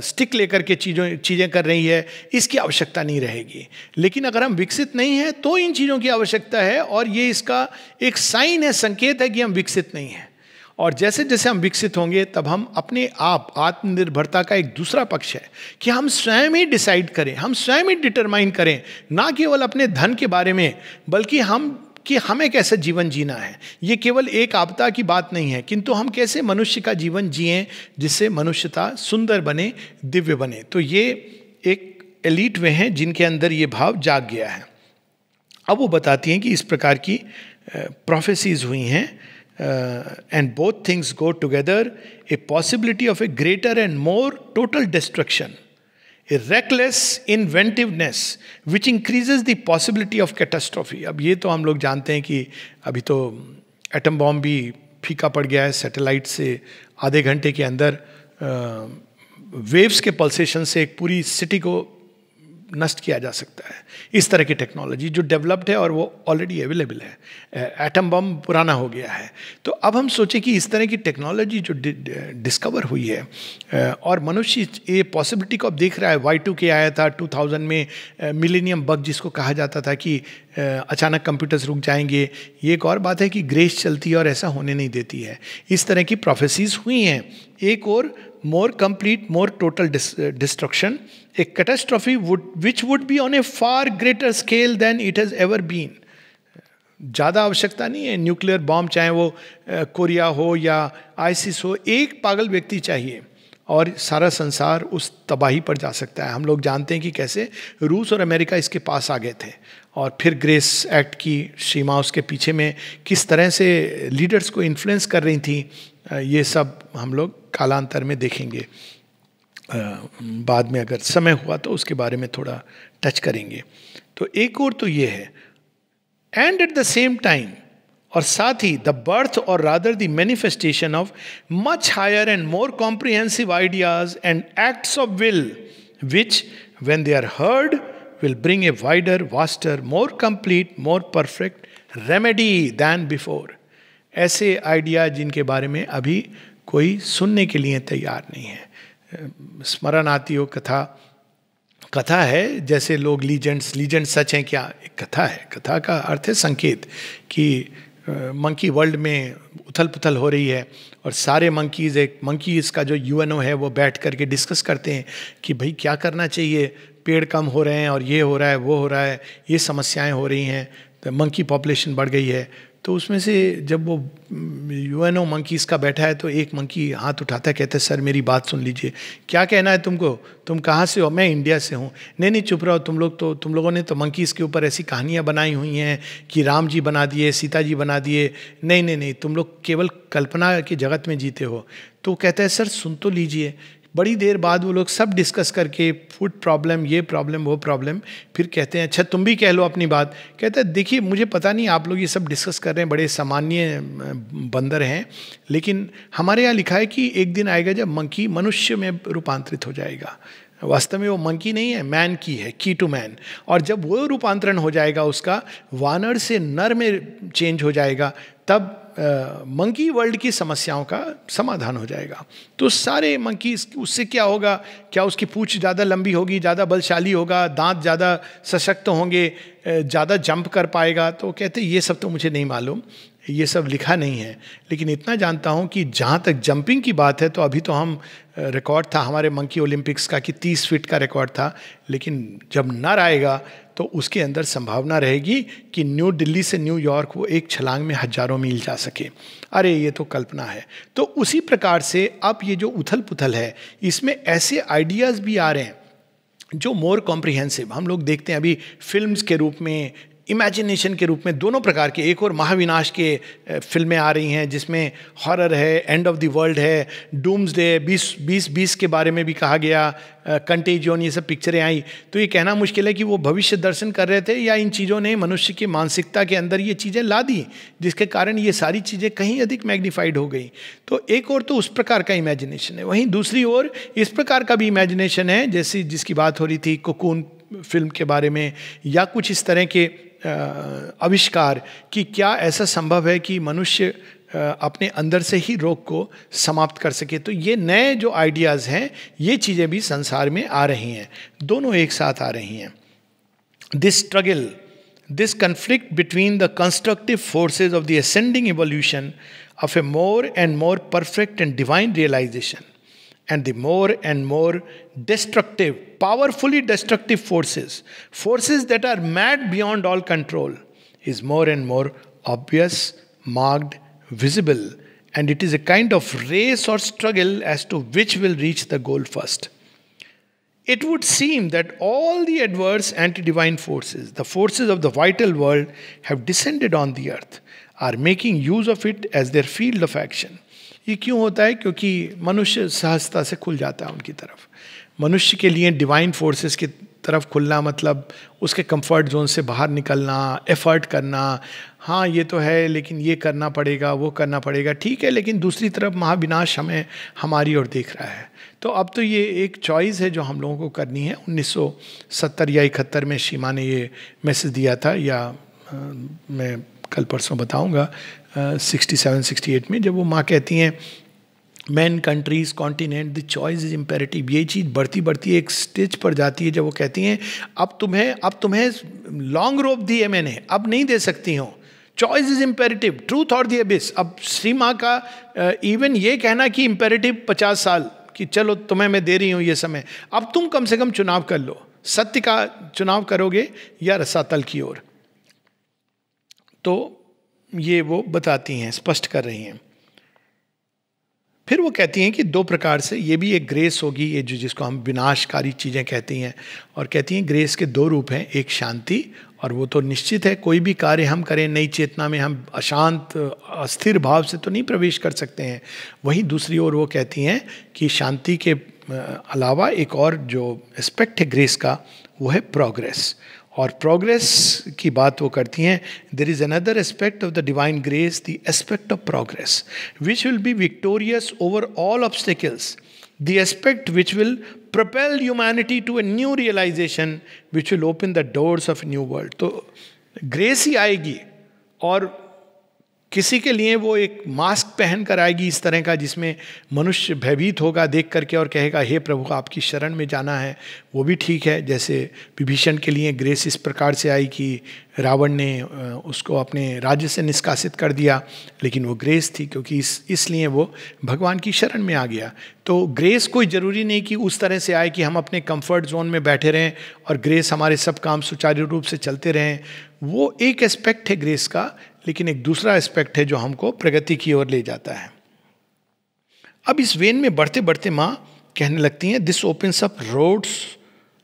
स्टिक लेकर के चीज़ें कर रही है, इसकी आवश्यकता नहीं रहेगी। लेकिन अगर हम विकसित नहीं हैं तो इन चीज़ों की आवश्यकता है और ये इसका एक साइन है, संकेत है कि हम विकसित नहीं हैं। और जैसे जैसे हम विकसित होंगे तब हम अपने आप, आत्मनिर्भरता का एक दूसरा पक्ष है कि हम स्वयं ही डिसाइड करें, हम स्वयं ही डिटरमाइन करें, ना केवल अपने धन के बारे में बल्कि हम कि हमें कैसा जीवन जीना है। ये केवल एक आपदा की बात नहीं है, किंतु हम कैसे मनुष्य का जीवन जिएं जिससे मनुष्यता सुंदर बने, दिव्य बने। तो ये एक एलीट वे हैं जिनके अंदर ये भाव जाग गया है। अब वो बताती हैं कि इस प्रकार की प्रोफेसीज हुई हैं, and both things go together, a possibility of A greater and more total destruction, a reckless inventiveness which increases the possibility of catastrophe। अब ये तो हम लोग जानते हैं कि अभी तो एटम बॉम्ब भी फीका पड़ गया है, सैटेलाइट से आधे घंटे के अंदर वेव्स के पल्सेशन से एक पूरी सिटी को नष्ट किया जा सकता है। इस तरह की टेक्नोलॉजी जो डेवलप्ड है और वो ऑलरेडी अवेलेबल है। एटम बम पुराना हो गया है। तो अब हम सोचें कि इस तरह की टेक्नोलॉजी जो डिस्कवर हुई है और मनुष्य ये पॉसिबिलिटी को अब देख रहा है। Y2K आया था 2000 में, मिलेनियम बग जिसको कहा जाता था कि अचानक कंप्यूटर्स रुक जाएंगे। ये एक और बात है कि ग्रेस चलती है और ऐसा होने नहीं देती है। इस तरह की प्रोफेसीज हुई हैं। एक और more complete, more total destruction, a catastrophe which would be on a far greater scale than it has ever been। ज़्यादा आवश्यकता नहीं है न्यूक्लियर बॉम्ब, चाहे वो कोरिया हो या आईसिस हो, एक पागल व्यक्ति चाहिए और सारा संसार उस तबाही पर जा सकता है। हम लोग जानते हैं कि कैसे रूस और अमेरिका इसके पास आ गए थे और फिर ग्रेस एक्ट की सीमा उसके पीछे में किस तरह से लीडर्स को इन्फ्लुएंस कर रही थी, ये सब हम लोग कालांतर में देखेंगे। बाद में अगर समय हुआ तो उसके बारे में थोड़ा टच करेंगे। तो एक और तो ये है, and at the same time, और साथ ही द बर्थ और rather the manifestation of much higher and more comprehensive ideas and acts of will which when they are heard will bring a wider, vaster, more complete, more perfect remedy than before. ऐसे idea जिनके बारे में अभी कोई सुनने के लिए तैयार नहीं है। स्मरण आती हो कथा, कथा है जैसे लोग लीजेंड सच हैं क्या? एक कथा है। कथा का अर्थ है संकेत, कि मंकी वर्ल्ड में उथल पुथल हो रही है और सारे मंकीज़, एक मंकीज़ का जो UNO है वो बैठ करके डिस्कस करते हैं कि भाई क्या करना चाहिए, पेड़ कम हो रहे हैं और ये हो रहा है वो हो रहा है, ये समस्याएं हो रही हैं, तो मंकी पॉपुलेशन बढ़ गई है। तो उसमें से जब वो UNO मंकीज़ का बैठा है तो एक मंकी हाथ उठाता है, कहता है सर मेरी बात सुन लीजिए। क्या कहना है तुमको? तुम कहाँ से हो? मैं इंडिया से हूँ। नहीं चुप रहो, तुम लोगों ने तो मंकीज़ के ऊपर ऐसी कहानियाँ बनाई हुई हैं कि राम जी बना दिए, सीता जी बना दिए। नहीं, तुम लोग केवल कल्पना के जगत में जीते हो। तो कहता है सर सुन तो लीजिए। बड़ी देर बाद वो लोग सब डिस्कस करके फूड प्रॉब्लम, ये प्रॉब्लम, वो प्रॉब्लम, फिर कहते हैं अच्छा तुम भी कह लो अपनी बात। कहता है देखिए मुझे पता नहीं आप लोग ये सब डिस्कस कर रहे हैं, बड़े सामान्य बंदर हैं, लेकिन हमारे यहाँ लिखा है कि एक दिन आएगा जब मंकी मनुष्य में रूपांतरित हो जाएगा। वास्तव में वो मंकी नहीं है, मैन की है, की टू मैन। और जब वो रूपांतरण हो जाएगा उसका, वानर से नर में चेंज हो जाएगा, तब मंकी वर्ल्ड की समस्याओं का समाधान हो जाएगा। तो सारे मंकी, उससे क्या होगा? क्या उसकी पूंछ ज़्यादा लंबी होगी, ज़्यादा बलशाली होगा, दांत ज़्यादा सशक्त होंगे, ज़्यादा जंप कर पाएगा? तो कहते ये सब तो मुझे नहीं मालूम, ये सब लिखा नहीं है, लेकिन इतना जानता हूँ कि जहाँ तक जंपिंग की बात है तो अभी तो हम रिकॉर्ड था हमारे मंकी ओलंपिक्स का कि 30 फीट का रिकॉर्ड था, लेकिन जब नर आएगा तो उसके अंदर संभावना रहेगी कि न्यू दिल्ली से न्यूयॉर्क वो एक छलांग में हजारों मील जा सके। अरे ये तो कल्पना है। तो उसी प्रकार से अब ये जो उथल पुथल है, इसमें ऐसे आइडियाज़ भी आ रहे हैं जो मोर कॉम्प्रिहेंसिव हम लोग देखते हैं अभी फिल्म्स के रूप में, इमेजिनेशन के रूप में, दोनों प्रकार के। एक और महाविनाश के फिल्में आ रही हैं जिसमें हॉरर है, एंड ऑफ द वर्ल्ड है, डूम्सडे 2020 के बारे में भी कहा गया, कंटेजियन, ये सब पिक्चरें आई। तो ये कहना मुश्किल है कि वो भविष्य दर्शन कर रहे थे या इन चीज़ों ने मनुष्य की मानसिकता के अंदर ये चीज़ें ला दी, जिसके कारण ये सारी चीज़ें कहीं अधिक मैग्नीफाइड हो गई। तो एक और तो उस प्रकार का इमेजिनेशन है, वहीं दूसरी ओर इस प्रकार का भी इमेजिनेशन है जैसी जिसकी बात हो रही थी कोकून फिल्म के बारे में, या कुछ इस तरह के आविष्कार कि क्या ऐसा संभव है कि मनुष्य अपने अंदर से ही रोग को समाप्त कर सके। तो ये नए जो आइडियाज़ हैं, ये चीज़ें भी संसार में आ रही हैं, दोनों एक साथ आ रही हैं। This struggle, this conflict between the constructive forces of the ascending evolution of a more and more perfect and divine realisation and the more and more destructive, powerfully destructive forces that are mad beyond all control, is more and more obvious, marked, visible, and it is a kind of race or struggle as to which will reach the goal first. It would seem that all the adverse anti-divine forces, the forces of the vital world, have descended on the earth, are making use of it as their field of action. ये क्यों होता है? क्योंकि मनुष्य सहजता से खुल जाता है उनकी तरफ. मनुष्य के लिए डिवाइन फोर्सेस की तरफ खुलना मतलब उसके कंफर्ट जोन से बाहर निकलना, एफर्ट करना. हाँ ये तो है, लेकिन ये करना पड़ेगा, वो करना पड़ेगा, ठीक है, लेकिन दूसरी तरफ महाविनाश हमें हमारी ओर देख रहा है. तो अब तो ये एक चॉइस है जो हम लोगों को करनी है. 1970 या 71 में शीमा ने ये मैसेज दिया था, या मैं कल परसों बताऊंगा, 67-68 में, जब वो माँ कहती हैं man, countries, continent, the choice is imperative. ये चीज़ बढ़ती बढ़ती एक स्टेज पर जाती है जब वो कहती हैं अब तुम्हें लॉन्ग रोप दी है मैंने, अब नहीं दे सकती हूँ. चॉइस इज इम्पेरेटिव, ट्रूथ और द एबिस. अब श्री माँ का इवन ये कहना कि इम्पेरेटिव 50 साल कि चलो तुम्हें मैं दे रही हूँ ये समय, अब तुम कम से कम चुनाव कर लो, सत्य का चुनाव करोगे या रसातल की ओर. तो ये वो बताती हैं, स्पष्ट कर रही हैं. फिर वो कहती हैं कि दो प्रकार से ये भी एक ग्रेस होगी, ये जो जिसको हम विनाशकारी चीज़ें कहती हैं, और कहती हैं ग्रेस के दो रूप हैं, एक शांति, और वो तो निश्चित है कोई भी कार्य हम करें नई चेतना में हम अशांत अस्थिर भाव से तो नहीं प्रवेश कर सकते हैं. वहीं दूसरी ओर वो कहती हैं कि शांति के अलावा एक और जो एस्पेक्ट है ग्रेस का वो है प्रोग्रेस. और प्रोग्रेस की बात वो करती हैं, there is another aspect of the divine grace, the aspect of progress which will be victorious over all obstacles, the aspect which will propel humanity to a new realization which will open the doors of a new world. तो grace ही आएगी, और किसी के लिए वो एक mask पहन कर आएगी इस तरह का जिसमें मनुष्य भयभीत होगा देख करके और कहेगा हे प्रभु आपकी शरण में जाना है. वो भी ठीक है, जैसे विभीषण के लिए ग्रेस इस प्रकार से आई कि रावण ने उसको अपने राज्य से निष्कासित कर दिया, लेकिन वो ग्रेस थी क्योंकि इसलिए वो भगवान की शरण में आ गया. तो ग्रेस कोई ज़रूरी नहीं कि उस तरह से आए कि हम अपने कंफर्ट जोन में बैठे रहें और ग्रेस हमारे सब काम सुचारू रूप से चलते रहें. वो एक एस्पेक्ट है ग्रेस का, लेकिन एक दूसरा एस्पेक्ट है जो हमको प्रगति की ओर ले जाता है. अब इस वेन में बढ़ते बढ़ते माँ कहने लगती हैं this opens up roads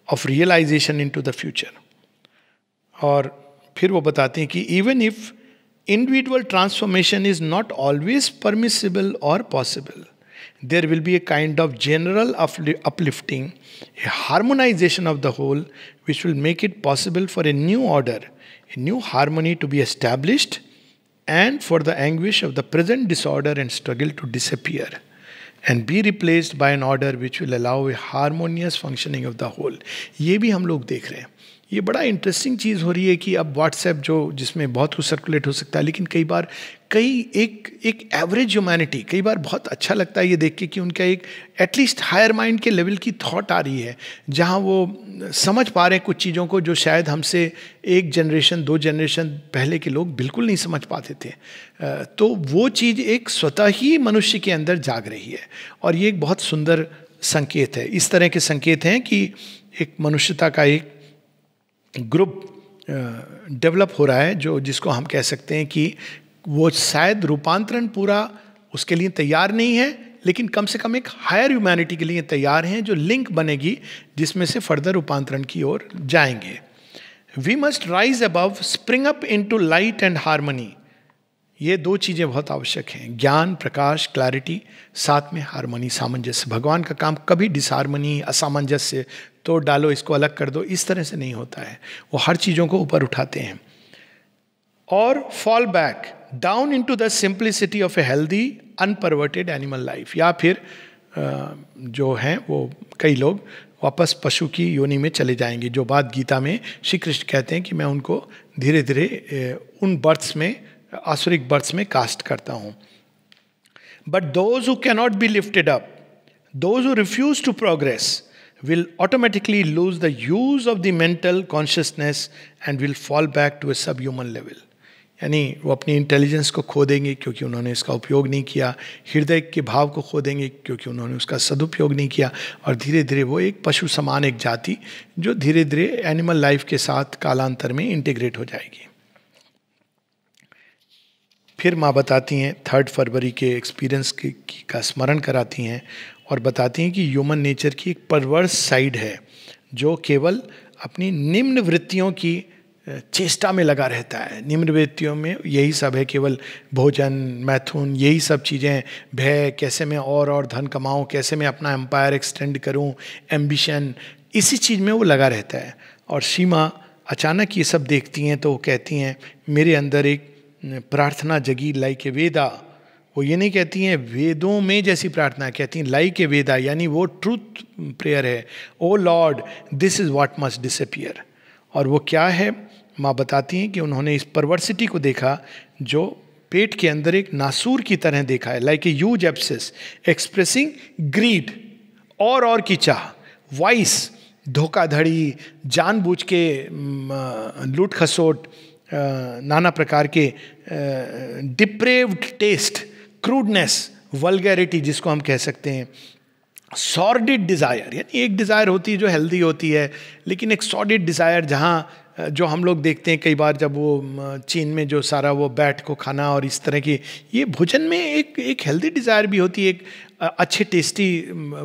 of realisation into the future. और फिर वो बताती हैं कि even if individual transformation is not always permissible और possible, there will be a kind of general uplifting, a harmonization of the whole, which will make it possible for a new order, a new harmony to be established, and for the anguish of the present disorder and struggle to disappear and be replaced by an order which will allow a harmonious functioning of the whole. ये भी हम लोग देख रहे हैं. ये बड़ा interesting चीज़ हो रही है कि अब व्हाट्सएप जो जिसमें बहुत कुछ सर्कुलेट हो सकता है, लेकिन कई बार एक एवरेज ह्यूमैनिटी कई बार बहुत अच्छा लगता है ये देख के कि उनका एक एटलीस्ट हायर माइंड के लेवल की थॉट आ रही है जहाँ वो समझ पा रहे हैं कुछ चीज़ों को जो शायद हमसे एक जनरेशन 2 जनरेशन पहले के लोग बिल्कुल नहीं समझ पाते थे. तो वो चीज़ एक स्वतः ही मनुष्य के अंदर जाग रही है, और ये एक बहुत सुंदर संकेत है. इस तरह के संकेत हैं कि एक मनुष्यता का एक ग्रुप डेवलप हो रहा है जो जिसको हम कह सकते हैं कि वो शायद रूपांतरण पूरा उसके लिए तैयार नहीं है, लेकिन कम से कम एक हायर ह्यूमैनिटी के लिए तैयार हैं, जो लिंक बनेगी जिसमें से फर्दर रूपांतरण की ओर जाएंगे. We must rise above, spring up into light and harmony. ये दो चीज़ें बहुत आवश्यक हैं, ज्ञान, प्रकाश, क्लैरिटी, साथ में हार्मनी, सामंजस्य. भगवान का काम कभी डिसहार्मनी, असामंजस्य, तोड़ डालो, इसको अलग कर दो, इस तरह से नहीं होता है. वो हर चीज़ों को ऊपर उठाते हैं. और fall back down into the simplicity of a healthy unperverted animal life. या फिर जो हैं वो कई लोग वापस पशु की योनि में चले जाएंगे, जो बात गीता में श्री कृष्ण कहते हैं कि मैं उनको धीरे धीरे उन बर्थ्स में, आसुरिक बर्थ्स में कास्ट करता हूँ. But those who cannot be lifted up, those who refuse to progress will automatically lose the use of the mental consciousness and will fall back to a subhuman level. यानी वो अपनी intelligence को खो देंगे क्योंकि उन्होंने इसका उपयोग नहीं किया, हृदय के भाव को खो देंगे क्योंकि उन्होंने उसका सदुपयोग नहीं किया, और धीरे धीरे वो एक पशु समान एक जाति जो धीरे धीरे एनिमल लाइफ के साथ कालांतर में इंटीग्रेट हो जाएगी. फिर माँ बताती हैं 3 फरवरी के एक्सपीरियंस का स्मरण कराती हैं और बताती हैं कि ह्यूमन नेचर की एक परवर्स साइड है जो केवल अपनी निम्न वृत्तियों की चेष्टा में लगा रहता है। निम्न वृत्तियों में यही सब है, केवल भोजन, मैथुन, यही सब चीज़ें, भय, कैसे मैं और धन कमाऊं, कैसे मैं अपना एम्पायर एक्सटेंड करूं, एम्बिशन, इसी चीज़ में वो लगा रहता है। और सीमा अचानक ये सब देखती हैं तो वो कहती हैं मेरे अंदर एक प्रार्थना जगी लाइक ए वेदा। वो ये नहीं कहती हैं वेदों में जैसी प्रार्थना, कहती हैं लाइक ए वेदा, यानी वो ट्रूथ प्रेयर है। O Lord, this is what must disappear. और वो क्या है, माँ बताती हैं कि उन्होंने इस परवर्सिटी को देखा जो पेट के अंदर एक नासूर की तरह देखा है, like a huge abscess expressing greed, और की चाह, वाइस, धोखाधड़ी, जानबूझ के लूट खसोट, नाना प्रकार के डिप्रेव्ड टेस्ट, क्रूडनेस, वल्गैरिटी जिसको हम कह सकते हैं, सॉर्डिड डिज़ायर, यानी एक डिज़ायर होती है जो हेल्दी होती है, लेकिन एक सॉर्डिड डिज़ायर जहाँ जो हम लोग देखते हैं कई बार जब वो चीन में जो सारा वो बैट को खाना और इस तरह की, ये भोजन में एक हेल्दी डिज़ायर भी होती है, एक अच्छे टेस्टी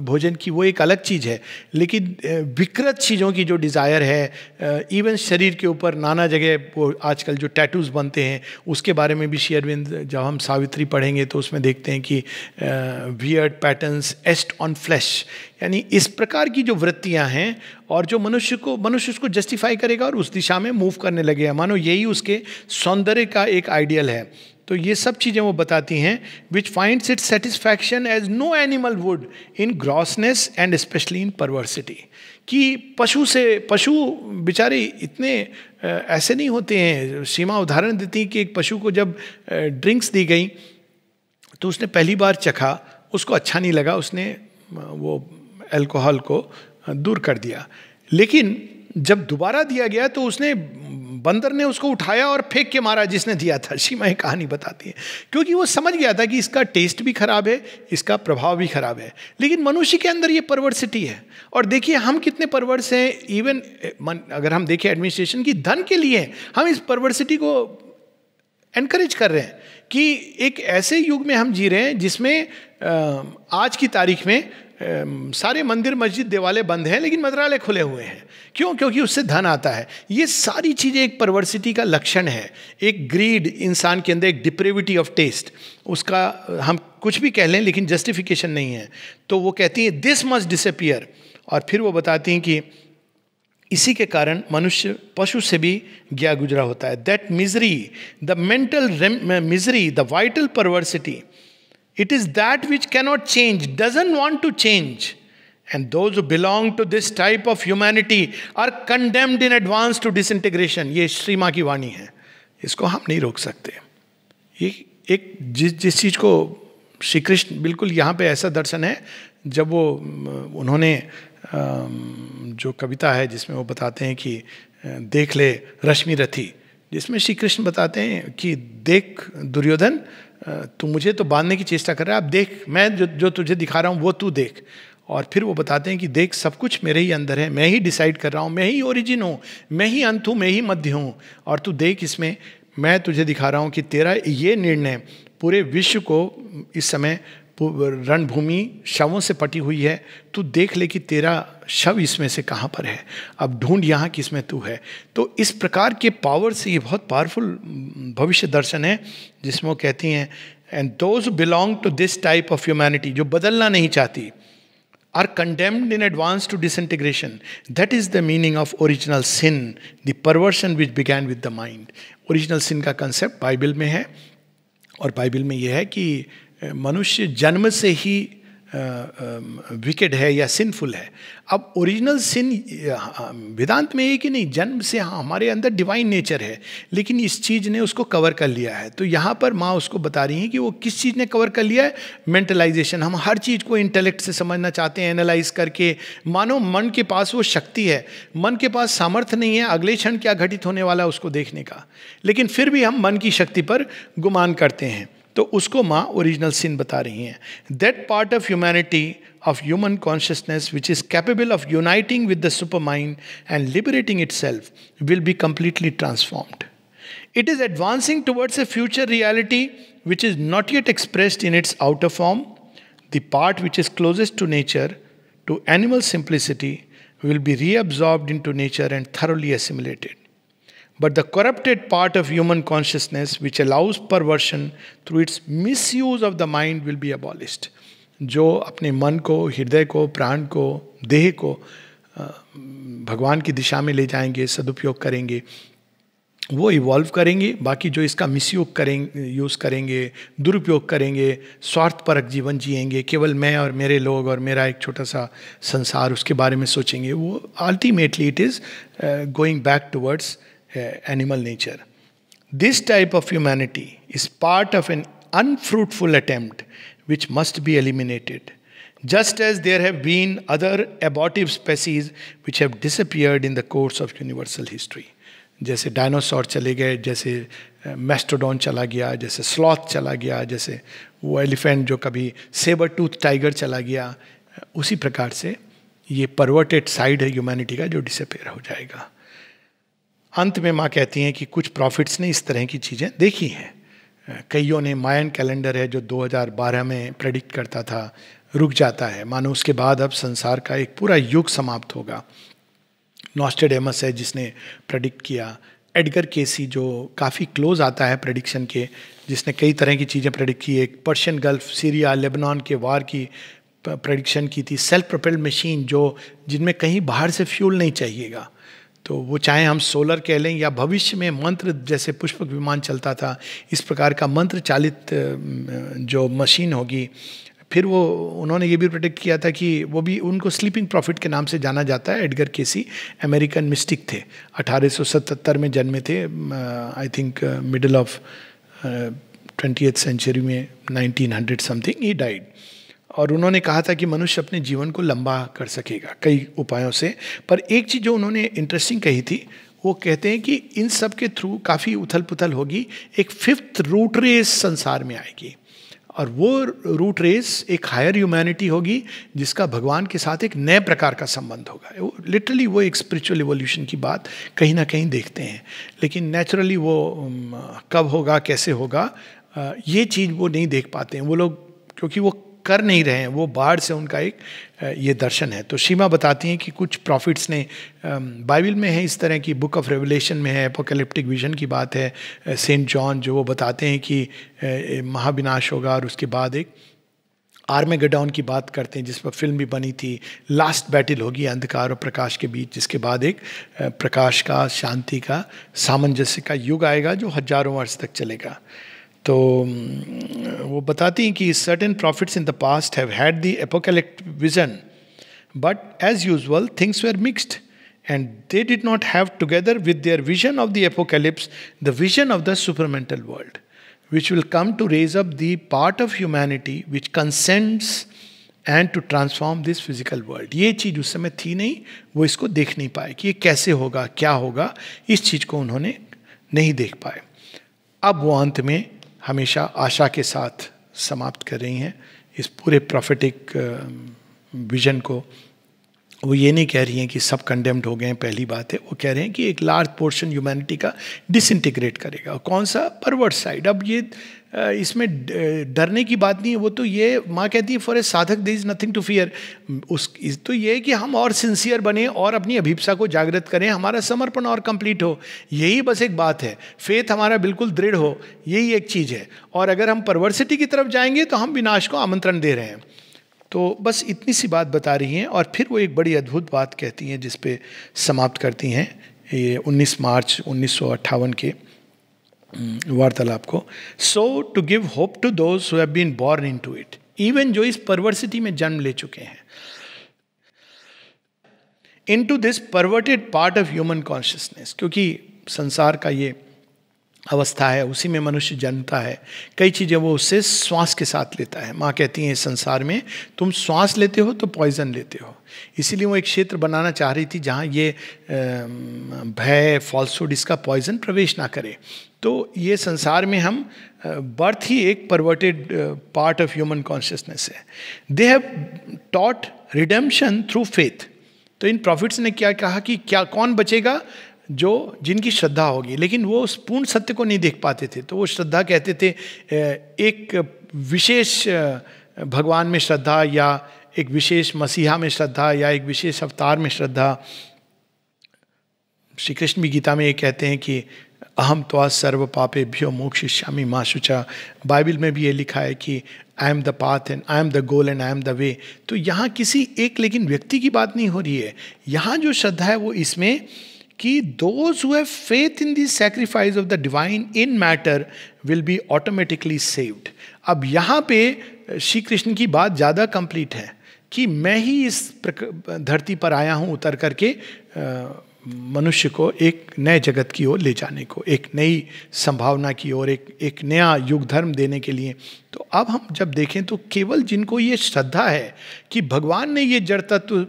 भोजन की, वो एक अलग चीज़ है। लेकिन विकृत चीज़ों की जो डिज़ायर है, इवन शरीर के ऊपर नाना जगह वो आजकल जो टैटूज़ बनते हैं, उसके बारे में भी श्री अरविंद, जब हम सावित्री पढ़ेंगे तो उसमें देखते हैं कि वियर्ड पैटर्न्स एस्ट ऑन फ्लैश, यानी इस प्रकार की जो वृत्तियां हैं और जो मनुष्य उसको जस्टिफाई करेगा और उस दिशा में मूव करने लगेगा, मानो यही उसके सौंदर्य का एक आइडियल है। तो ये सब चीज़ें वो बताती हैं, which finds it satisfaction as no animal would in grossness and specially in perversity. कि पशु बेचारे इतने ऐसे नहीं होते हैं। सीमा उदाहरण देती है कि एक पशु को जब ड्रिंक्स दी गई तो उसने पहली बार चखा, उसको अच्छा नहीं लगा, उसने वो अल्कोहल को दूर कर दिया। लेकिन जब दोबारा दिया गया तो उसने, बंदर ने उसको उठाया और फेंक के मारा जिसने दिया था। सीमा एक कहानी बताती है, क्योंकि वो समझ गया था कि इसका टेस्ट भी खराब है, इसका प्रभाव भी खराब है। लेकिन मनुष्य के अंदर ये परवर्सिटी है। और देखिए हम कितने परवर्स हैं। इवन अगर हम देखें एडमिनिस्ट्रेशन की धन के लिए हम इस परवर्सिटी को एनकरेज कर रहे हैं कि एक ऐसे युग में हम जी रहे हैं जिसमें आज की तारीख में सारे मंदिर मस्जिद देवालय बंद हैं लेकिन मंत्रालय खुले हुए हैं। क्यों? क्योंकि उससे धन आता है। ये सारी चीज़ें एक परवर्सिटी का लक्षण है, एक ग्रीड इंसान के अंदर, एक डिप्रेविटी ऑफ टेस्ट। उसका हम कुछ भी कह लें लेकिन जस्टिफिकेशन नहीं है। तो वो कहती है दिस मस्ट डिसअपियर। और फिर वो बताती हैं कि इसी के कारण मनुष्य पशु से भी गया गुजरा होता है। That misery, the mental misery, the vital perversity, it is that which cannot change, doesn't want to change, and those who belong to this type of humanity are condemned in advance to disintegration। ये श्री माँ की वाणी है, इसको हम नहीं रोक सकते। ये एक जिस चीज़ को श्री कृष्ण, बिल्कुल यहाँ पे ऐसा दर्शन है जब वो उन्होंने जो कविता है जिसमें वो बताते हैं कि देख ले रश्मि रथी, जिसमें श्री कृष्ण बताते हैं कि देख दुर्योधन, तू मुझे तो बांधने की चेष्टा कर रहा है, अब देख मैं जो तुझे दिखा रहा हूँ वो तू देख। और फिर वो बताते हैं कि देख सब कुछ मेरे ही अंदर है, मैं ही डिसाइड कर रहा हूँ, मैं ही ओरिजिन हूँ, मैं ही अंत हूँ, मैं ही मध्य हूँ। और तू देख इसमें मैं तुझे दिखा रहा हूँ कि तेरा ये निर्णय पूरे विश्व को, इस समय रणभूमि शवों से पटी हुई है, तू देख ले कि तेरा शव इसमें से कहाँ पर है, अब ढूंढ यहाँ किसमें तू है। तो इस प्रकार के पावर से ये बहुत पावरफुल भविष्य दर्शन है जिसमें वो कहती हैं and those belong to this type of humanity, जो बदलना नहीं चाहती, are condemned in advance to disintegration. That is the meaning of original sin, the perversion which began with the mind. Original sin का कंसेप्ट बाइबल में है और Bible में यह है कि मनुष्य जन्म से ही विकेड है या सिनफुल है। अब ओरिजिनल सिन वेदांत में है कि नहीं, जन्म से हाँ हमारे अंदर डिवाइन नेचर है, लेकिन इस चीज़ ने उसको कवर कर लिया है। तो यहाँ पर माँ उसको बता रही हैं कि वो किस चीज़ ने कवर कर लिया है, मेंटलाइजेशन। हम हर चीज़ को इंटेलेक्ट से समझना चाहते हैं, एनालाइज करके, मानो मन के पास वो शक्ति है, मन के पास सामर्थ्य नहीं है अगले क्षण क्या घटित होने वाला है उसको देखने का, लेकिन फिर भी हम मन की शक्ति पर गुमान करते हैं। तो उसको माँ ओरिजिनल सिन बता रही हैं। That part of humanity of human consciousness which is capable of uniting with the supermind and liberating itself will be completely transformed. It is advancing towards a future reality which is not yet expressed in its outer form. The part which is closest to nature, to animal simplicity, will be reabsorbed into nature and thoroughly assimilated. But the corrupted part of human consciousness, which allows perversion through its misuse of the mind, will be abolished. जो अपने मन को, हृदय को, प्राण को, देह को भगवान की दिशा में ले जाएंगे, सदुपयोग करेंगे, वो इवॉल्व करेंगे. बाकी जो इसका मिसयूज करेंगे, दुरुपयोग करेंगे, स्वार्थपरक जीवन जिएंगे, केवल मैं और मेरे लोग और मेरा एक छोटा सा संसार, उसके बारे में सोचेंगे, वो ultimately it is going back towards animal nature. This type of humanity is part of an unfruitful attempt which must be eliminated. Just as there have been other abortive species which have disappeared in the course of universal history. जैसे dinosaur चले गए, जैसे mastodon चला गया, जैसे sloth चला गया, जैसे वो एलिफेंट जो कभी सेबर टूथ टाइगर चला गया, उसी प्रकार से ये परवर्टेड साइड है ह्यूमैनिटी का जो डिसअपेयर हो जाएगा. अंत में माँ कहती हैं कि कुछ प्रॉफिट्स ने इस तरह की चीज़ें देखी हैं. कईयों ने मायन कैलेंडर है जो 2012 में प्रेडिक्ट करता था, रुक जाता है, मानो उसके बाद अब संसार का एक पूरा युग समाप्त होगा. नॉस्ट्रेडेमस है जिसने प्रेडिक्ट किया. एडगर केसी जो काफ़ी क्लोज आता है प्रेडिक्शन के, जिसने कई तरह की चीज़ें प्रेडिक्ट की. एक पर्शियन गल्फ, सीरिया, लेबनान के वार की प्रेडिक्शन की थी. सेल्फ प्रोपेल्ड मशीन जो जिनमें कहीं बाहर से फ्यूल नहीं चाहिएगा, तो वो चाहे हम सोलर कह लें या भविष्य में मंत्र, जैसे पुष्पक विमान चलता था, इस प्रकार का मंत्र चालित जो मशीन होगी. फिर वो उन्होंने ये भी प्रेडिक्ट किया था कि वो भी, उनको स्लीपिंग प्रॉफिट के नाम से जाना जाता है. एडगर केसी अमेरिकन मिस्टिक थे, 1877 में जन्मे थे. I think middle of 20th century में, 1900 समथिंग ही डाइड. और उन्होंने कहा था कि मनुष्य अपने जीवन को लंबा कर सकेगा कई उपायों से. पर एक चीज़ जो उन्होंने इंटरेस्टिंग कही थी, वो कहते हैं कि इन सब के थ्रू काफ़ी उथल पुथल होगी, एक 5th रूट रेस संसार में आएगी. और वो रूट रेस एक हायर ह्यूमैनिटी होगी जिसका भगवान के साथ एक नए प्रकार का संबंध होगा. लिटरली वो एक स्पिरिचुअल इवोल्यूशन की बात कहीं ना कहीं देखते हैं. लेकिन नेचुरली वो कब होगा, कैसे होगा, ये चीज़ वो नहीं देख पाते हैं वो लोग, क्योंकि वो कर नहीं रहे हैं. वो बाहर से उनका एक ये दर्शन है. तो शीमा बताती हैं कि कुछ प्रॉफिट्स ने, बाइबल में है इस तरह की, बुक ऑफ रेवलेशन में है, एपोकैलिप्टिक विजन की बात है, सेंट जॉन जो वो बताते हैं कि महाविनाश होगा और उसके बाद एक आर्मेगेडॉन की बात करते हैं जिस पर फिल्म भी बनी थी. लास्ट बैटल होगी अंधकार और प्रकाश के बीच, जिसके बाद एक प्रकाश का, शांति का, सामंजस्य का युग आएगा जो हजारों वर्ष तक चलेगा. तो वो बताती हैं कि certain prophets in the past have had the apocalyptic vision, but as usual things were mixed and they did not have together with their vision of the apocalypse the vision of the supramental world which will come to raise up the part of humanity which consents and to transform this physical world. ये चीज़ उस समय थी नहीं, वो इसको देख नहीं पाए कि ये कैसे होगा, क्या होगा, इस चीज़ को उन्होंने नहीं देख पाए. अब वो अंत में हमेशा आशा के साथ समाप्त कर रही हैं इस पूरे प्रॉफिटिक विजन को. वो ये नहीं कह रही हैं कि सब कंडेम्ड हो गए हैं, पहली बात है. वो कह रहे हैं कि एक लार्ज पोर्शन ह्यूमैनिटी का डिसइंटीग्रेट करेगा. कौन सा? Pervert side. अब ये इसमें डरने की बात नहीं है. वो तो ये माँ कहती है for a sadhak there is nothing to fear. तो ये है कि हम और सिंसियर बने और अपनी अभिप्सा को जागृत करें, हमारा समर्पण और कंप्लीट हो. यही बस एक बात है. फेथ हमारा बिल्कुल दृढ़ हो, यही एक चीज़ है. और अगर हम परवर्सिटी की तरफ जाएंगे तो हम विनाश को आमंत्रण दे रहे हैं. तो बस इतनी सी बात बता रही हैं. और फिर वो एक बड़ी अद्भुत बात कहती हैं जिस पे समाप्त करती हैं ये 19 मार्च 1958 के वार्तालाप को. So to give hope to those who have been born into it, even जो इस परवर्सिटी में जन्म ले चुके हैं, into this perverted part of human consciousness. क्योंकि संसार का ये अवस्था है, उसी में मनुष्य जन्मता है. कई चीज़ें वो उससे श्वास के साथ लेता है. माँ कहती हैं इस संसार में तुम श्वास लेते हो तो पॉइजन लेते हो. इसीलिए वो एक क्षेत्र बनाना चाह रही थी जहाँ ये भय, फॉल्सहुड, इसका पॉइजन प्रवेश ना करे. तो ये संसार में हम बर्थ ही एक perverted part of human consciousness है. They have taught redemption through faith. तो इन प्रॉफिट्स ने क्या कहा कि क्या कौन बचेगा? जिनकी श्रद्धा होगी, लेकिन वो उस पूर्ण सत्य को नहीं देख पाते थे। तो वो श्रद्धा कहते थे एक विशेष भगवान में श्रद्धा, या एक विशेष मसीहा में श्रद्धा, या एक विशेष अवतार में श्रद्धा। श्री कृष्ण भी गीता में ये कहते हैं कि अहम त्वा सर्व पापेभ्यो मोक्षयिष्यामि मा शुचा। बाइबल में भी ये लिखा है कि I am the path and I am the goal and I am the way. तो यहाँ किसी एक लेकिन व्यक्ति की बात नहीं हो रही है। यहाँ जो श्रद्धा है वो इसमें कि those who have faith in the sacrifice of the divine in matter will be automatically saved. अब यहाँ पे श्री कृष्ण की बात ज़्यादा कंप्लीट है कि मैं ही इस धरती पर आया हूँ उतर करके मनुष्य को एक नए जगत की ओर ले जाने को, एक नई संभावना की ओर, एक नया युग धर्म देने के लिए। तो अब हम जब देखें तो केवल जिनको ये श्रद्धा है कि भगवान ने ये जड़ तत्व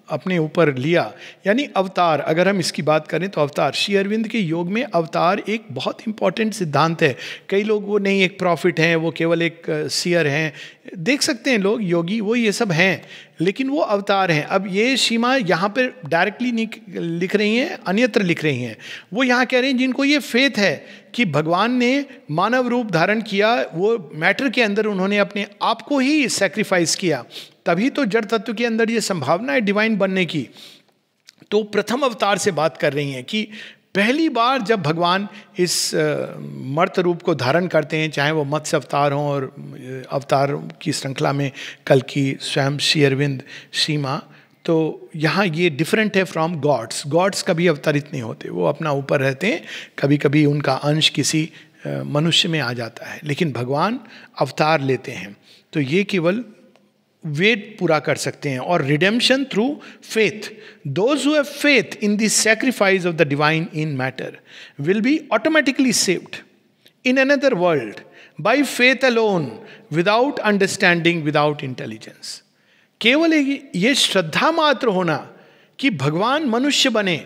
अपने ऊपर लिया, यानी अवतार, अगर हम इसकी बात करें तो अवतार, श्री अरविंद के योग में अवतार एक बहुत इंपॉर्टेंट सिद्धांत है। कई लोग वो नहीं एक प्रॉफिट हैं, वो केवल एक सियर हैं, देख सकते हैं लोग योगी, वो ये सब हैं, लेकिन वो अवतार हैं। अब ये सीमा यहाँ पर डायरेक्टली नहीं लिख रही हैं, अन्यत्र लिख रही हैं। वो यहाँ कह रहे हैं जिनको ये फेथ है कि भगवान ने मानव रूप धारण किया, वो मैटर के अंदर उन्होंने अपने आप को ही सैक्रिफाइस किया, तभी तो जड़ तत्व के अंदर ये संभावना है डिवाइन बनने की। तो प्रथम अवतार से बात कर रही हैं कि पहली बार जब भगवान इस मर्त रूप को धारण करते हैं, चाहे वो मत्स्य अवतार हों और अवतार की श्रृंखला में कल की स्वयं श्री अरविंद सीमा, तो यहाँ ये डिफरेंट है फ्रॉम गॉड्स। गॉड्स कभी अवतरित नहीं होते, वो अपना ऊपर रहते हैं, कभी कभी उनका अंश किसी मनुष्य में आ जाता है, लेकिन भगवान अवतार लेते हैं। तो ये केवल वेद पूरा कर सकते हैं। और redemption through faith, those who have faith in the sacrifice of the divine in matter will be automatically saved in another world by faith alone, without understanding, without intelligence. केवल ये श्रद्धा मात्र होना कि भगवान मनुष्य बने,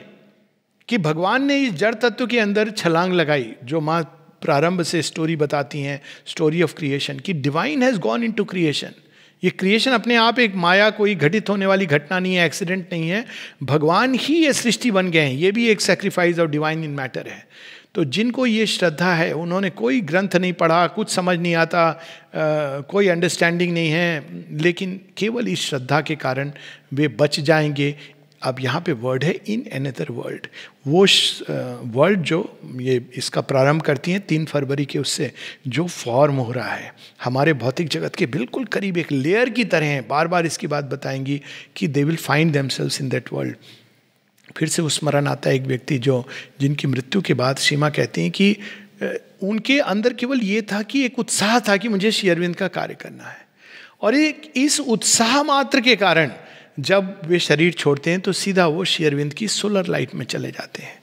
कि भगवान ने इस जड़ तत्व के अंदर छलांग लगाई, जो माँ प्रारंभ से स्टोरी बताती हैं, स्टोरी ऑफ क्रिएशन, कि divine has gone into creation. ये क्रिएशन अपने आप एक माया, कोई घटित होने वाली घटना नहीं है, एक्सीडेंट नहीं है, भगवान ही ये सृष्टि बन गए हैं। ये भी एक sacrifice of divine in matter है। तो जिनको ये श्रद्धा है, उन्होंने कोई ग्रंथ नहीं पढ़ा, कुछ समझ नहीं आता, कोई अंडरस्टैंडिंग नहीं है, लेकिन केवल इस श्रद्धा के कारण वे बच जाएंगे। अब यहाँ पे वर्ड है इन अनदर वर्ल्ड, वो वर्ल्ड जो ये इसका प्रारंभ करती हैं 3 फरवरी के, उससे जो फॉर्म हो रहा है हमारे भौतिक जगत के बिल्कुल करीब, एक लेयर की तरह है। बार बार इसकी बात बताएंगी कि they will find themselves in that world. फिर से स्मरण आता है एक व्यक्ति जिनकी मृत्यु के बाद सीमा कहती हैं कि उनके अंदर केवल ये था कि एक उत्साह था कि मुझे श्री अरविंद का कार्य करना है, और एक इस उत्साह मात्र के कारण जब वे शरीर छोड़ते हैं तो सीधा वो श्री अरविंद की सोलर लाइट में चले जाते हैं।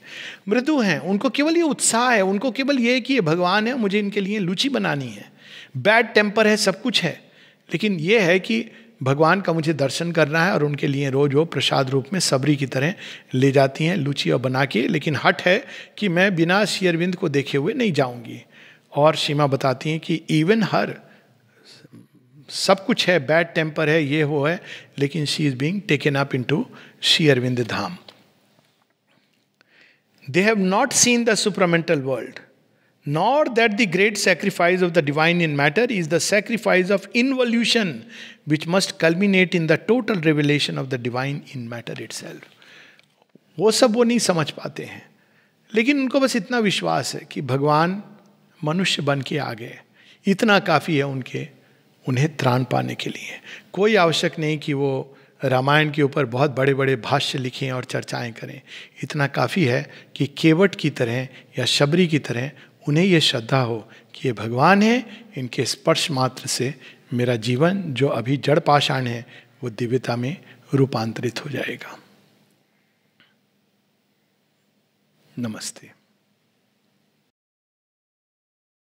मृदु हैं, उनको केवल ये उत्साह है, उनको केवल ये कि ये भगवान है, मुझे इनके लिए लुचि बनानी है, बैड टेम्पर है, सब कुछ है, लेकिन ये है कि भगवान का मुझे दर्शन करना है। और उनके लिए रोज वो प्रसाद रूप में सबरी की तरह ले जाती हैं लुचि और बना के, लेकिन हट है कि मैं बिना श्री अरविंद को देखे हुए नहीं जाऊंगी। और सीमा बताती हैं कि इवन हर सब कुछ है, बैड टेम्पर है, ये वो है, लेकिन she is being taken up into Shri Aurobindo Dham. They have not seen the supramental world, nor that the great sacrifice of the divine in matter is the sacrifice of involution, which must culminate in the total revelation of the divine in matter itself. वो सब वो नहीं समझ पाते हैं, लेकिन उनको बस इतना विश्वास है कि भगवान मनुष्य बन के आ गए, इतना काफ़ी है उन्हें त्राण पाने के लिए। कोई आवश्यक नहीं कि वो रामायण के ऊपर बहुत बड़े बड़े भाष्य लिखें और चर्चाएं करें, इतना काफ़ी है कि केवट की तरह या शबरी की तरह उन्हें ये श्रद्धा हो कि ये भगवान है, इनके स्पर्श मात्र से मेरा जीवन जो अभी जड़ पाषाण है वो दिव्यता में रूपांतरित हो जाएगा। नमस्ते।